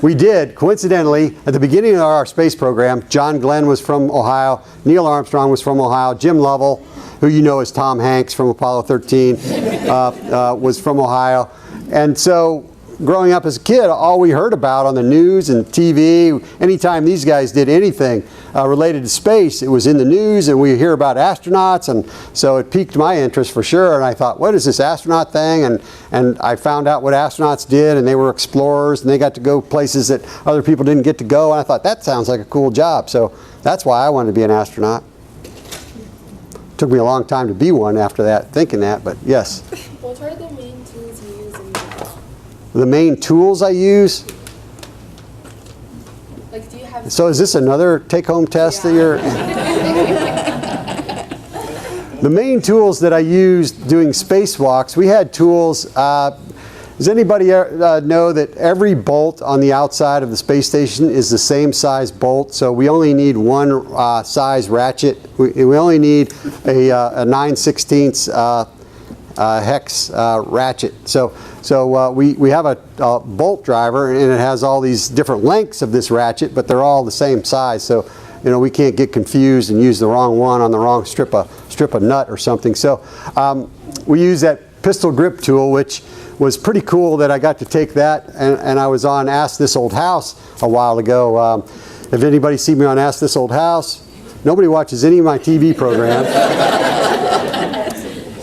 S2: we did, coincidentally, at the beginning of our space program, John Glenn was from Ohio, Neil Armstrong was from Ohio, Jim Lovell, who you know as Tom Hanks from Apollo 13, was from Ohio. And so growing up as a kid, all we heard about on the news and TV, anytime these guys did anything related to space, it was in the news, and we hear about astronauts, and so it piqued my interest for sure. And I thought, what is this astronaut thing? And I found out what astronauts did, and they were explorers, and they got to go places that other people didn't get to go, and I thought, that sounds like a cool job. So that's why I wanted to be an astronaut. Took me a long time to be one after that, thinking that, but yes.
S8: What are the main tools you use in your job?
S2: The main tools I use?
S8: Like, do you have...
S2: So is this another take-home test that you're... The main tools that I used doing spacewalks, we had tools... does anybody know that every bolt on the outside of the space station is the same size bolt? So we only need one size ratchet. We only need a 9/16 hex ratchet. So we have a bolt driver, and it has all these different lengths of this ratchet, but they're all the same size. So we can't get confused and use the wrong one on the wrong strip of nut or something. So we use that pistol grip tool, which was pretty cool that I got to take that, and I was on Ask This Old House a while ago. If anybody see me on Ask This Old House, nobody watches any of my TV programs.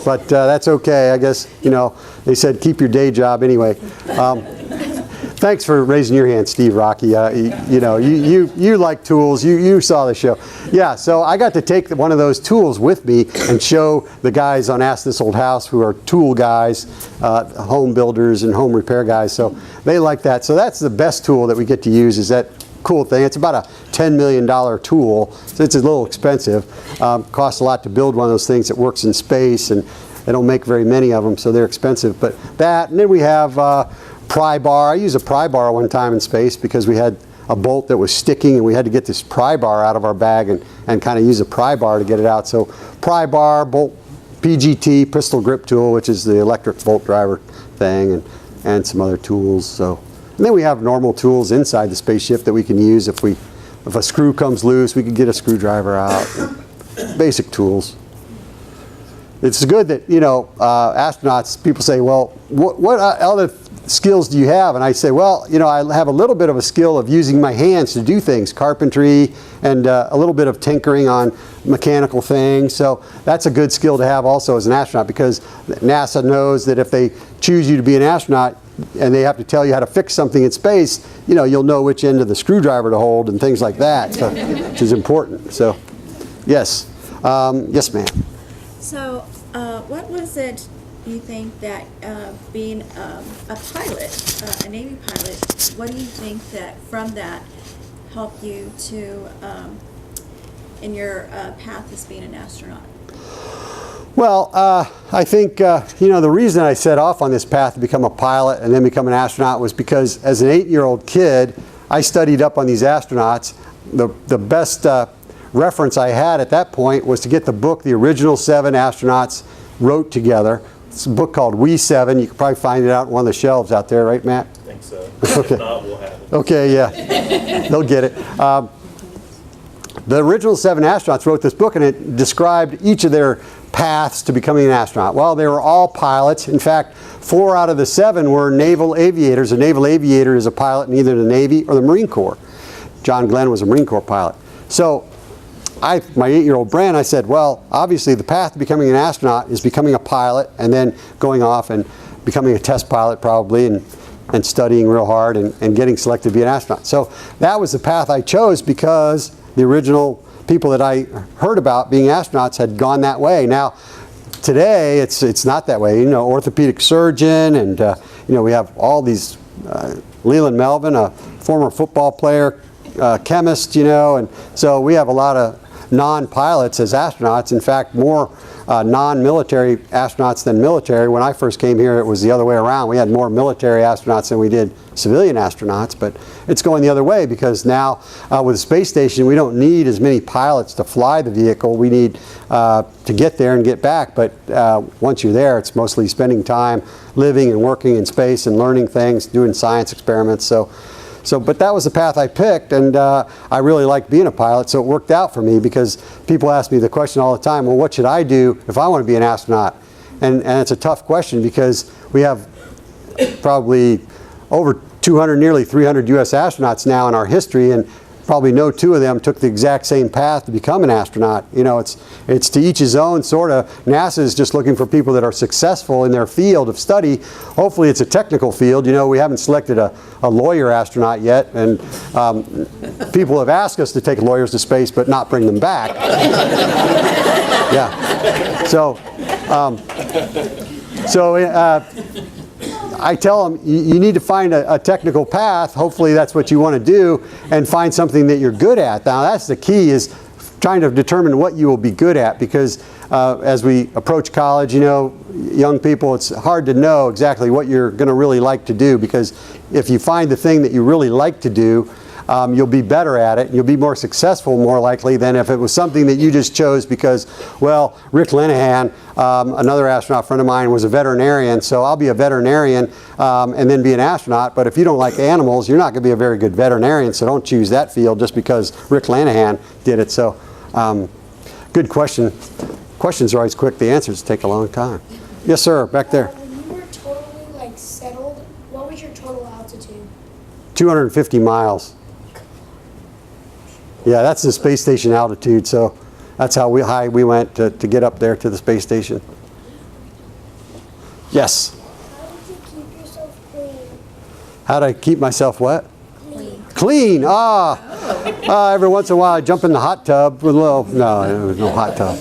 S2: But that's okay, I guess. They said keep your day job anyway. Thanks for raising your hand, Steve Rocky. You like tools. You saw the show. Yeah, so I got to take one of those tools with me and show the guys on Ask This Old House, who are tool guys, home builders and home repair guys. So they like that. So that's the best tool that we get to use, is that cool thing. It's about a $10 million tool, so it's a little expensive. Costs a lot to build one of those things that works in space, and they don't make very many of them, so they're expensive. But that, and then we have pry bar. I used a pry bar one time in space because we had a bolt that was sticking, and we had to get this pry bar out of our bag and kind of use a pry bar to get it out. So pry bar, bolt, PGT, pistol grip tool, which is the electric bolt driver thing, and and some other tools. So, and then we have normal tools inside the spaceship that we can use if a screw comes loose, we can get a screwdriver out. Basic tools. It's good that, astronauts, people say, well, what other skills do you have? And I say, well, I have a little bit of a skill of using my hands to do things, carpentry, and a little bit of tinkering on mechanical things. So that's a good skill to have also as an astronaut, because NASA knows that if they choose you to be an astronaut and they have to tell you how to fix something in space, you'll know which end of the screwdriver to hold and things like that, so, which is important. So, yes. Yes, ma'am.
S9: So, what was it you think that being a pilot, a Navy pilot, what do you think that from that helped you to in your path as being an astronaut?
S2: Well, I think, the reason I set off on this path to become a pilot and then become an astronaut was because as an 8-year-old kid, I studied up on these astronauts. The best reference I had at that point was to get the book the original 7 astronauts wrote together. It's a book called We 7. You can probably find it out on one of the shelves out there, right, Matt?
S1: I think so.
S2: Okay.
S1: If not, we'll have it.
S2: Okay, yeah. They'll get it. The original 7 astronauts wrote this book, and it described each of their paths to becoming an astronaut. Well, they were all pilots. In fact, 4 out of the 7 were naval aviators. A naval aviator is a pilot in either the Navy or the Marine Corps. John Glenn was a Marine Corps pilot. So my 8-year-old brain, I said, well, obviously the path to becoming an astronaut is becoming a pilot and then going off and becoming a test pilot probably and studying real hard and getting selected to be an astronaut. So that was the path I chose because the original people that I heard about being astronauts had gone that way. Now, today it's not that way. Orthopedic surgeon, and we have all these. Leland Melvin, a former football player, chemist, and so we have a lot of non-pilots as astronauts. In fact, more non-military astronauts than military. When I first came here, it was the other way around. We had more military astronauts than we did civilian astronauts, but it's going the other way because now with the space station, we don't need as many pilots to fly the vehicle. We need to get there and get back, but once you're there, it's mostly spending time living and working in space and learning things, doing science experiments. But that was the path I picked, and I really liked being a pilot, so it worked out for me because people ask me the question all the time, well, what should I do if I want to be an astronaut? And it's a tough question because we have probably over 200, nearly 300 U.S. astronauts now in our history, and probably no 2 of them took the exact same path to become an astronaut. It's to each his own, sort of. NASA is just looking for people that are successful in their field of study. Hopefully it's a technical field. We haven't selected a lawyer astronaut yet, and people have asked us to take lawyers to space but not bring them back. Yeah. I tell them, you need to find a technical path. Hopefully that's what you want to do, and find something that you're good at. Now that's the key, is trying to determine what you will be good at, because as we approach college, young people, it's hard to know exactly what you're going to really like to do, because if you find the thing that you really like to do, you'll be better at it. You'll be more successful, more likely, than if it was something that you just chose because, well, Rick Linehan, another astronaut friend of mine, was a veterinarian, so I'll be a veterinarian and then be an astronaut. But if you don't like animals, you're not going to be a very good veterinarian, so don't choose that field just because Rick Linehan did it. So, good question. Questions are always quick. The answers take a long time. Yes, sir, back there.
S10: When you were totally settled, what was your total altitude?
S2: 250 miles. Yeah, that's the space station altitude, so that's how high we went to get up there to the space station. Yes?
S10: How did you keep yourself clean?
S2: How do I keep myself what? Clean. Every once in a while I jump in the hot tub with a little, no, there was no hot tub.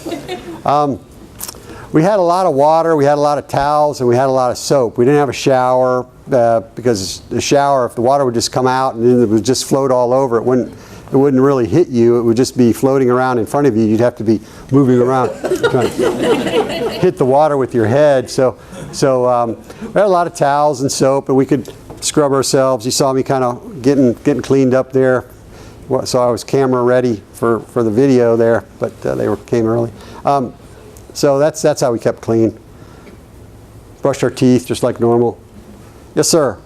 S2: We had a lot of water, we had a lot of towels, and we had a lot of soap. We didn't have a shower because the shower, if the water would just come out and then it would just float all over, it wouldn't really hit you. It would just be floating around in front of you. You'd have to be moving around trying to hit the water with your head. So we had a lot of towels and soap, and we could scrub ourselves. You saw me kind of getting cleaned up there. So I was camera ready for the video there, but came early. So that's how we kept clean. Brushed our teeth just like normal. Yes, sir.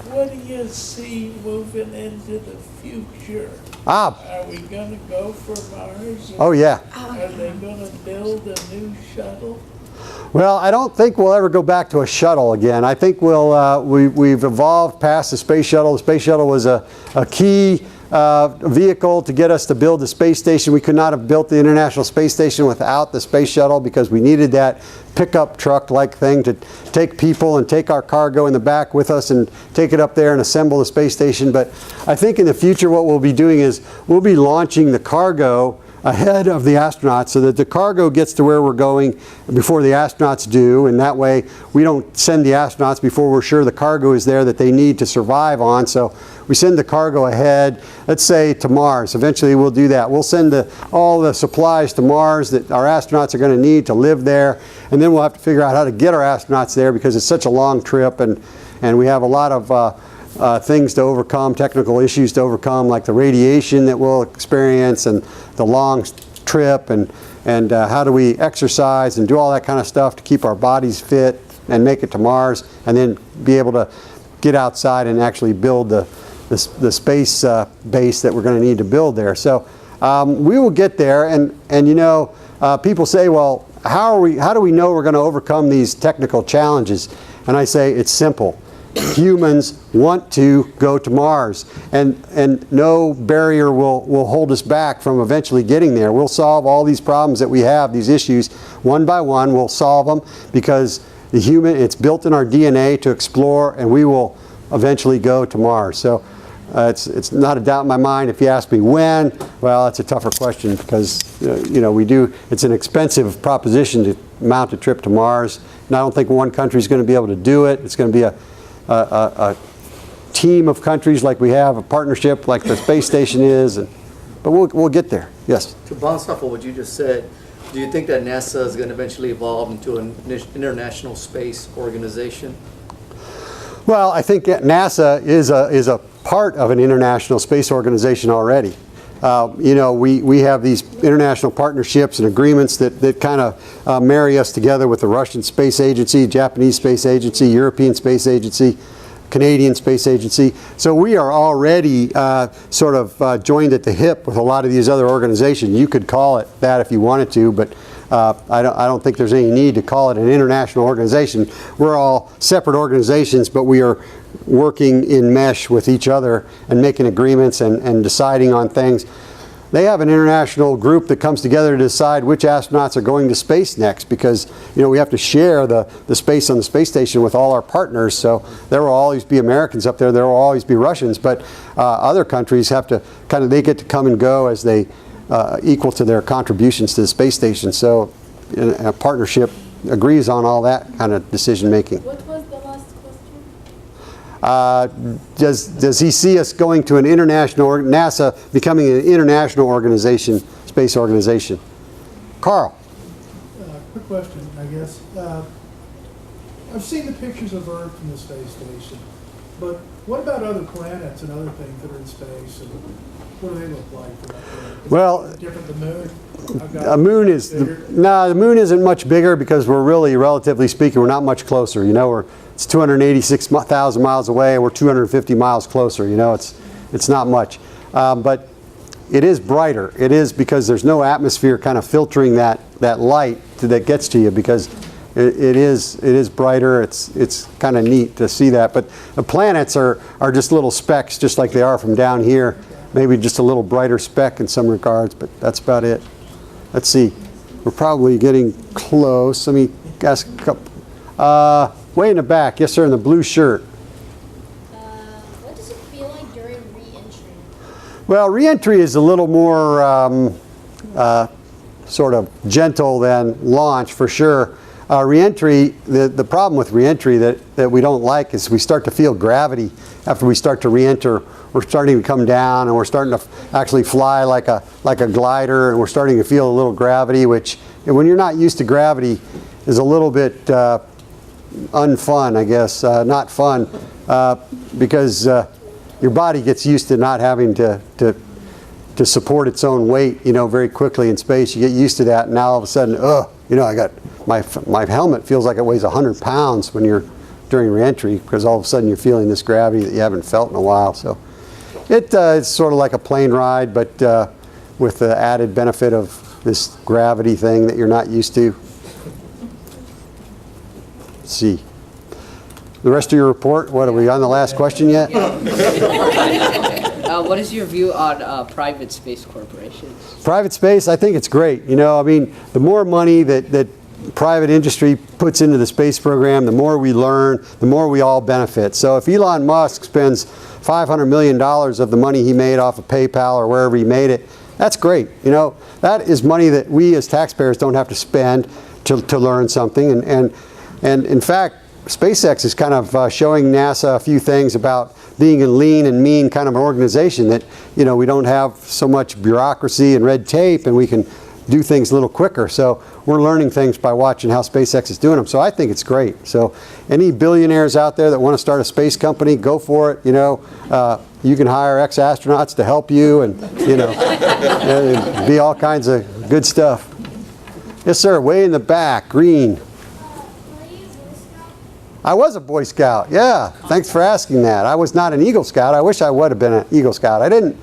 S11: What do you see moving into the future?
S2: Ah,
S11: Are we going to go for Mars?
S2: oh yeah.
S11: Are they going to build a new shuttle?
S2: Well, I don't think we'll ever go back to a shuttle again. I think we've evolved past the space shuttle. The space shuttle was a key vehicle to get us to build the space station. We could not have built the International Space Station without the space shuttle because we needed that pickup truck-like thing to take people and take our cargo in the back with us and take it up there and assemble the space station. But I think in the future what we'll be doing is we'll be launching the cargo ahead of the astronauts so that the cargo gets to where we're going before the astronauts do, and that way we don't send the astronauts before we're sure the cargo is there that they need to survive on. So we send the cargo ahead, let's say to Mars. Eventually we'll do that. We'll send all the supplies to Mars that our astronauts are going to need to live there, and then we'll have to figure out how to get our astronauts there because it's such a long trip, and we have a lot of things to overcome, technical issues to overcome, like the radiation that we'll experience and the long trip, and how do we exercise and do all that kind of stuff to keep our bodies fit and make it to Mars, and then be able to get outside and actually build the space base that we're going to need to build there. So we will get there, and you know, people say, well, how do we know we're going to overcome these technical challenges? And I say it's simple. Humans want to go to Mars, and no barrier will hold us back from eventually getting there. We'll solve all these problems that we have, these issues, one by one. We'll solve them because it's built in our DNA to explore, and we will eventually go to Mars. So it's not a doubt in my mind. If you ask me when, well, that's a tougher question because you know, it's an expensive proposition to mount a trip to Mars, and I don't think one country is going to be able to do it. It's going to be a team of countries like we have, a partnership like the space station is, but we'll get there. Yes?
S12: To bounce off of what you just said, do you think that NASA is going to eventually evolve into an international space organization?
S2: Well, I think NASA is a part of an international space organization already. You know, we have these international partnerships and agreements that kind of marry us together with the Russian Space Agency, Japanese Space Agency, European Space Agency, Canadian Space Agency. So we are already sort of joined at the hip with a lot of these other organizations. You could call it that if you wanted to, but I don't think there's any need to call it an international organization. We're all separate organizations, but we are working in mesh with each other and making agreements and deciding on things. They have an international group that comes together to decide which astronauts are going to space next, because you know we have to share the space on the space station with all our partners. So there will always be Americans up there, there will always be Russians, but other countries have to they get to come and go as they equal to their contributions to the space station. So a partnership agrees on all that kind of decision making.
S8: What was the last question?
S2: Does he see us going to an international, NASA becoming an international organization, space organization? Carl.
S13: Quick question, I guess. I've seen the pictures of Earth from the space station, but what about other planets and other things that are in space? And what do they look like?
S2: Well,
S13: different than the moon?
S2: The moon isn't much bigger because we're really, relatively speaking, we're not much closer. You know, it's 286,000 miles away, and we're 250 miles closer. You know, it's not much, but it is brighter. It is because there's no atmosphere kind of filtering that light that gets to you, because it is brighter. It's kind of neat to see that. But the planets are just little specks, just like they are from down here. Maybe just a little brighter speck in some regards, but that's about it. Let's see. We're probably getting close. Let me ask a couple. Way in the back. Yes, sir, in the blue shirt.
S10: What does it feel like during re-entry?
S2: Well, re-entry is a little more sort of gentle than launch, for sure. Re-entry, the problem with re-entry that we don't like is we start to feel gravity after we start to re-enter. We're starting to come down, and we're starting to actually fly like a glider, and we're starting to feel a little gravity, which, when you're not used to gravity, is a little bit unfun, I guess. Not fun, because your body gets used to not having to support its own weight, you know, very quickly in space. You get used to that, and now all of a sudden, You know, I got my helmet feels like it weighs 100 pounds when you're during reentry, because all of a sudden you're feeling this gravity that you haven't felt in a while. So it's sort of like a plane ride, but with the added benefit of this gravity thing that you're not used to. Let's see. The rest of your report, what, are we on the last question yet?
S5: What is your view on private space corporations?
S2: Private space, I think it's great. You know, I mean, the more money that private industry puts into the space program, the more we learn, the more we all benefit. So if Elon Musk spends $500 million of the money he made off of PayPal or wherever he made it, that's great. You know, that is money that we as taxpayers don't have to spend to learn something. And in fact, SpaceX is kind of showing NASA a few things about being a lean and mean kind of an organization, that, you know, we don't have so much bureaucracy and red tape, and we can do things a little quicker. So we're learning things by watching how SpaceX is doing them. So I think it's great. So any billionaires out there that want to start a space company, go for it. You know, you can hire ex-astronauts to help you, and, you know, it'd be all kinds of good stuff. Yes, sir. Way in the back, green. I was a Boy Scout, yeah. Thanks for asking that. I was not an Eagle Scout. I wish I would have been an Eagle Scout. I didn't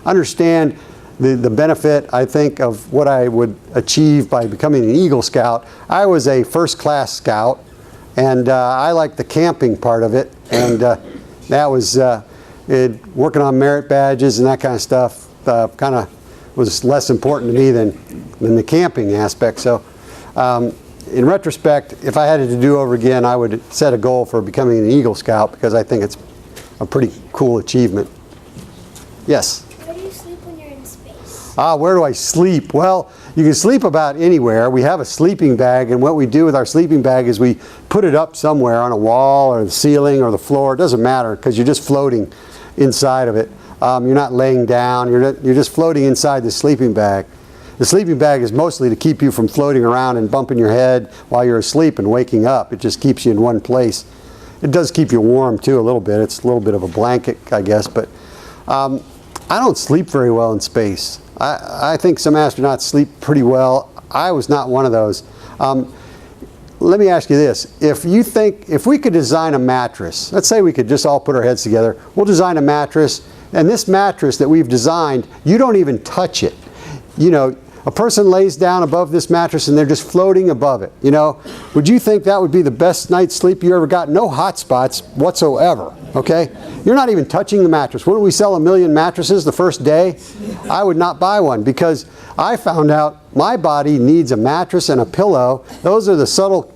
S2: understand the benefit, I think, of what I would achieve by becoming an Eagle Scout. I was a first-class Scout, and I liked the camping part of it, and that was working on merit badges and that kind of stuff kind of was less important to me than the camping aspect. So in retrospect, if I had it to do over again, I would set a goal for becoming an Eagle Scout, because I think it's a pretty cool achievement. Yes?
S7: Where do you sleep when you're in space?
S2: Where do I sleep? Well, you can sleep about anywhere. We have a sleeping bag, and what we do with our sleeping bag is we put it up somewhere on a wall or the ceiling or the floor. It doesn't matter, because you're just floating inside of it. You're not laying down. You're just floating inside the sleeping bag. The sleeping bag is mostly to keep you from floating around and bumping your head while you're asleep and waking up. It just keeps you in one place. It does keep you warm too a little bit. It's a little bit of a blanket, I guess, but I don't sleep very well in space. I think some astronauts sleep pretty well. I was not one of those. Let me ask you this. If we could design a mattress, let's say we could just all put our heads together, we'll design a mattress, and this mattress that we've designed, you don't even touch it. You know, a person lays down above this mattress and they're just floating above it. You know, would you think that would be the best night's sleep you ever got? No hot spots whatsoever, okay? You're not even touching the mattress. Wouldn't we sell 1 million mattresses the first day? I would not buy one, because I found out my body needs a mattress and a pillow. Those are the subtle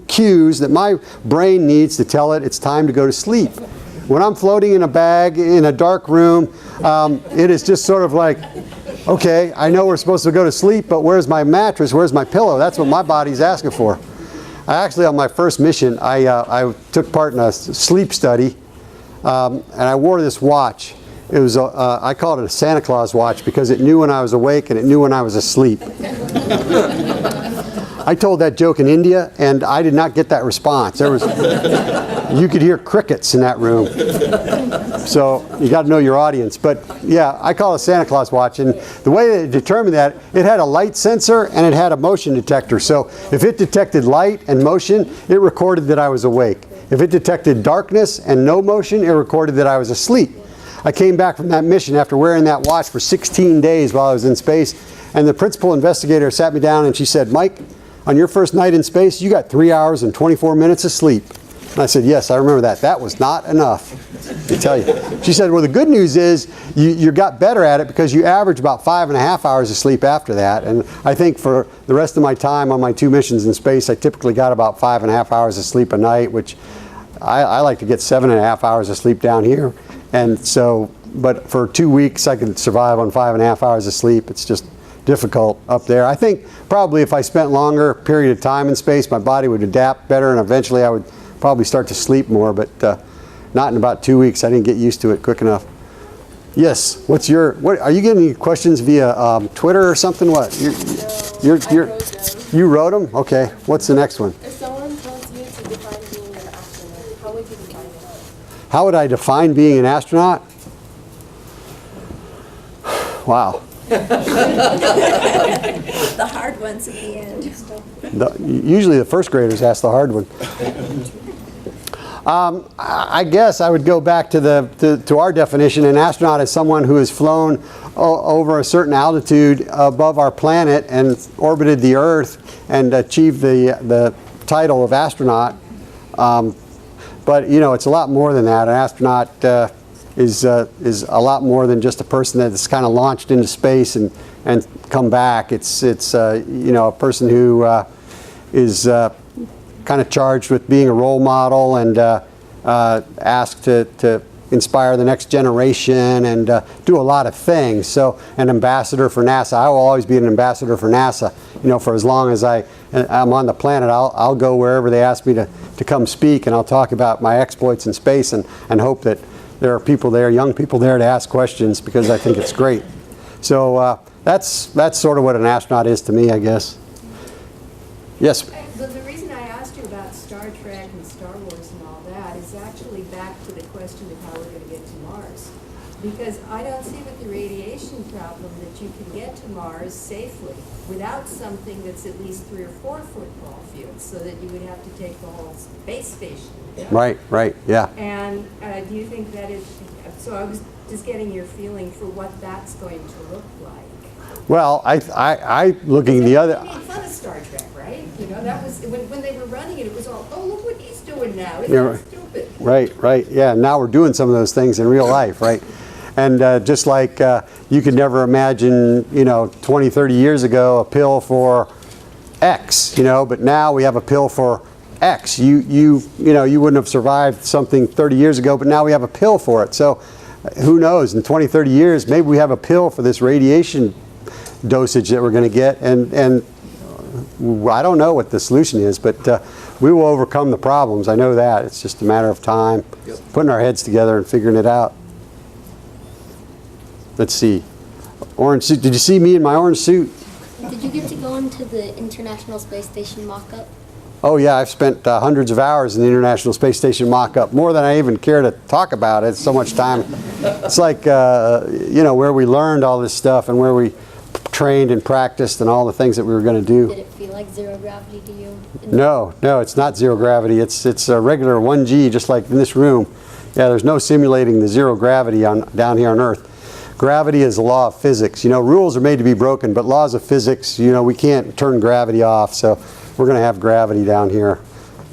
S2: cues that my brain needs to tell it it's time to go to sleep. When I'm floating in a bag in a dark room, it is just sort of like, okay, I know we're supposed to go to sleep, but where's my mattress? Where's my pillow? That's what my body's asking for. I actually, on my first mission, I took part in a sleep study, and I wore this watch. It was I called it a Santa Claus watch, because it knew when I was awake and it knew when I was asleep. I told that joke in India, and I did not get that response. You could hear crickets in that room. So you got to know your audience. But yeah, I call it a Santa Claus watch, and the way that it determined that, it had a light sensor and it had a motion detector. So if it detected light and motion, it recorded that I was awake. If it detected darkness and no motion, it recorded that I was asleep. I came back from that mission after wearing that watch for 16 days while I was in space, and the principal investigator sat me down and she said, "Mike, on your first night in space, you got 3 hours and 24 minutes of sleep." And I said, "Yes, I remember that. That was not enough, I tell you." She said, "Well, the good news is you got better at it, because you average about 5.5 hours of sleep after that." And I think for the rest of my time on my 2 missions in space, I typically got about 5.5 hours of sleep a night, which I like to get 7.5 hours of sleep down here. And so, but for 2 weeks, I could survive on 5.5 hours of sleep. It's just difficult up there. I think probably if I spent longer period of time in space, my body would adapt better, and eventually I would probably start to sleep more, but not in about 2 weeks. I didn't get used to it quick enough. Yes, what are you getting any questions via Twitter or something? What? You wrote them? Okay, what's the next one?
S8: If someone tells you to define being an astronaut, how would you define it?
S2: How would I define being an astronaut? Wow.
S9: The hard ones at the end.
S2: Usually the first graders ask the hard one. I guess I would go back to our definition. An astronaut is someone who has flown over a certain altitude above our planet and orbited the Earth and achieved the title of astronaut. But you know, it's a lot more than that. An astronaut is a lot more than just a person that's kind of launched into space and come back. It's you know, a person who is kind of charged with being a role model and asked to inspire the next generation and do a lot of things. So an ambassador for NASA. I will always be an ambassador for NASA. You know, for as long as I'm on the planet, I'll go wherever they ask me to come speak, and I'll talk about my exploits in space and hope that there are people there, young people there, to ask questions, because I think it's great. So that's sort of what an astronaut is to me, I guess. Yes?
S6: The reason I asked you about Star Trek and Star Wars and all that is actually back to the question of how we're going to get to Mars. Because I don't see with the radiation problem that you can get to Mars safely without something that's at least 3 or 4 football fields, so that you would have to take the whole space station.
S2: Right, yeah.
S6: And do you think that is, so I was just getting your feeling for what that's going to look like.
S2: Well, I looking the other.
S6: I made fun of Star Trek, right? You know, that was when they were running it. It was all, oh, look what he's doing now. Isn't that stupid?
S2: Right. Yeah. Now we're doing some of those things in real life, right? And just like you could never imagine, you know, 20, 30 years ago, a pill for X, you know, but now we have a pill for X. You know, you wouldn't have survived something 30 years ago, but now we have a pill for it. So who knows? In 20, 30 years, maybe we have a pill for this radiation dosage that we're going to get, and I don't know what the solution is, but we will overcome the problems. I know that. It's just a matter of time, putting our heads together and figuring it out. Let's see. Orange suit. Did you see me in my orange suit?
S7: Did you get to go into the International Space Station mock-up?
S2: Oh yeah, I've spent hundreds of hours in the International Space Station mock-up, more than I even care to talk about it. It's so much time. It's like, you know, where we learned all this stuff and where we trained and practiced and all the things that we were going to do.
S7: Did it feel like zero gravity to you?
S2: No, it's not zero gravity. It's a regular 1G, just like in this room. Yeah, there's no simulating the zero gravity down here on Earth. Gravity is a law of physics. You know, rules are made to be broken, but laws of physics, you know, we can't turn gravity off. So we're going to have gravity down here.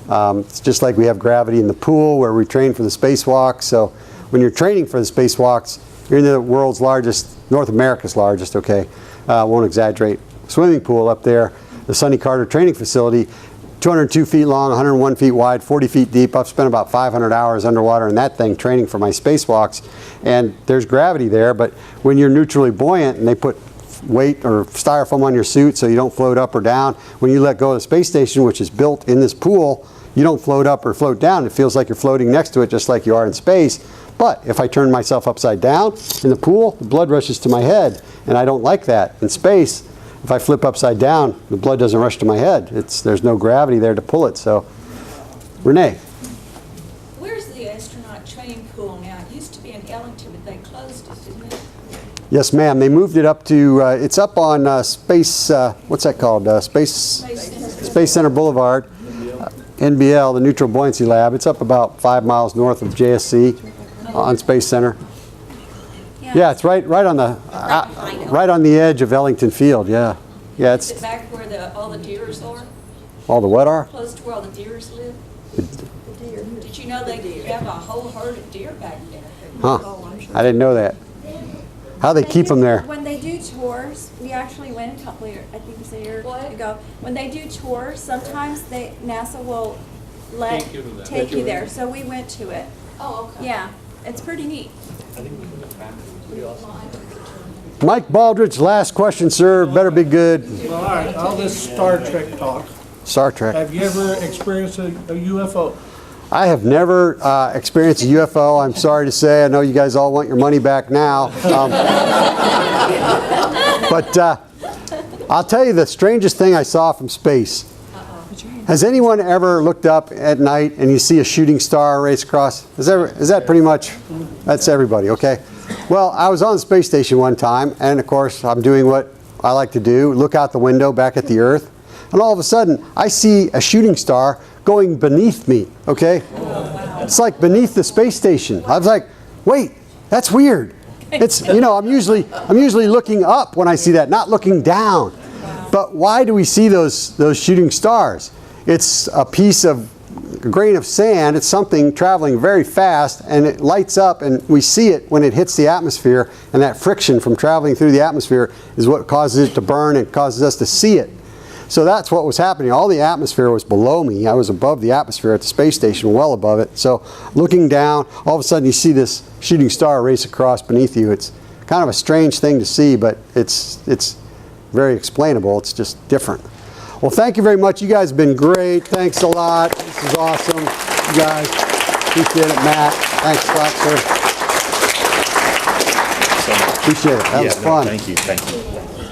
S2: It's just like we have gravity in the pool where we train for the spacewalk. So when you're training for the spacewalks, you're in the world's largest, North America's largest, okay, won't exaggerate, swimming pool up there, the Sonny Carter Training Facility, 202 feet long, 101 feet wide, 40 feet deep. I've spent about 500 hours underwater in that thing training for my spacewalks. And there's gravity there, but when you're neutrally buoyant and they put weight or styrofoam on your suit so you don't float up or down, when you let go of the space station, which is built in this pool, you don't float up or float down. It feels like you're floating next to it just like you are in space. But if I turn myself upside down in the pool, the blood rushes to my head, and I don't like that. In space, if I flip upside down, the blood doesn't rush to my head. There's no gravity there to pull it. So, Renee.
S3: Where's the astronaut training pool now? It used to be in Ellington, but they closed it, didn't they?
S2: Yes, ma'am. They moved it up to, it's up on Space, what's that called? Space Center Boulevard, NBL, the Neutral Buoyancy Lab. It's up about 5 miles north of JSC on Space Center. Yeah, it's right on the edge of Ellington Field. Yeah, it's.
S3: Is it back where all the deers are?
S2: All the what are?
S3: Close to where all the deers live. Did you know they have a whole herd of deer back there?
S2: Huh? I didn't know that. How they keep them there?
S9: When they do tours, we actually went a couple of years, I think it was a year ago. When they do tours, sometimes NASA will take you there. So we went to it.
S3: Oh, okay.
S9: Yeah, it's pretty neat.
S2: Mike Baldridge, last question, sir. Better be good.
S11: Well, all right, all this Star Trek talk.
S2: Star Trek.
S11: Have you ever experienced a UFO?
S2: I have never experienced a UFO. I'm sorry to say. I know you guys all want your money back now. But I'll tell you the strangest thing I saw from space. Has anyone ever looked up at night and you see a shooting star race across? Is that pretty much, that's everybody, okay? Well, I was on the space station one time, and of course, I'm doing what I like to do, look out the window back at the Earth, and all of a sudden, I see a shooting star going beneath me, okay? It's like beneath the space station. I was like, wait, that's weird. It's, you know, I'm usually looking up when I see that, not looking down. But why do we see those shooting stars? It's a grain of sand. It's something traveling very fast, and it lights up, and we see it when it hits the atmosphere, and that friction from traveling through the atmosphere is what causes it to burn and causes us to see it. So that's what was happening. All the atmosphere was below me. I was above the atmosphere at the space station, well above it. So looking down, all of a sudden you see this shooting star race across beneath you. It's kind of a strange thing to see, but it's very explainable. It's just different. Well, thank you very much. You guys have been great. Thanks a lot. This is awesome. You guys, appreciate it. Matt, thanks a lot, sir. Appreciate it. That was fun.
S1: Thank you.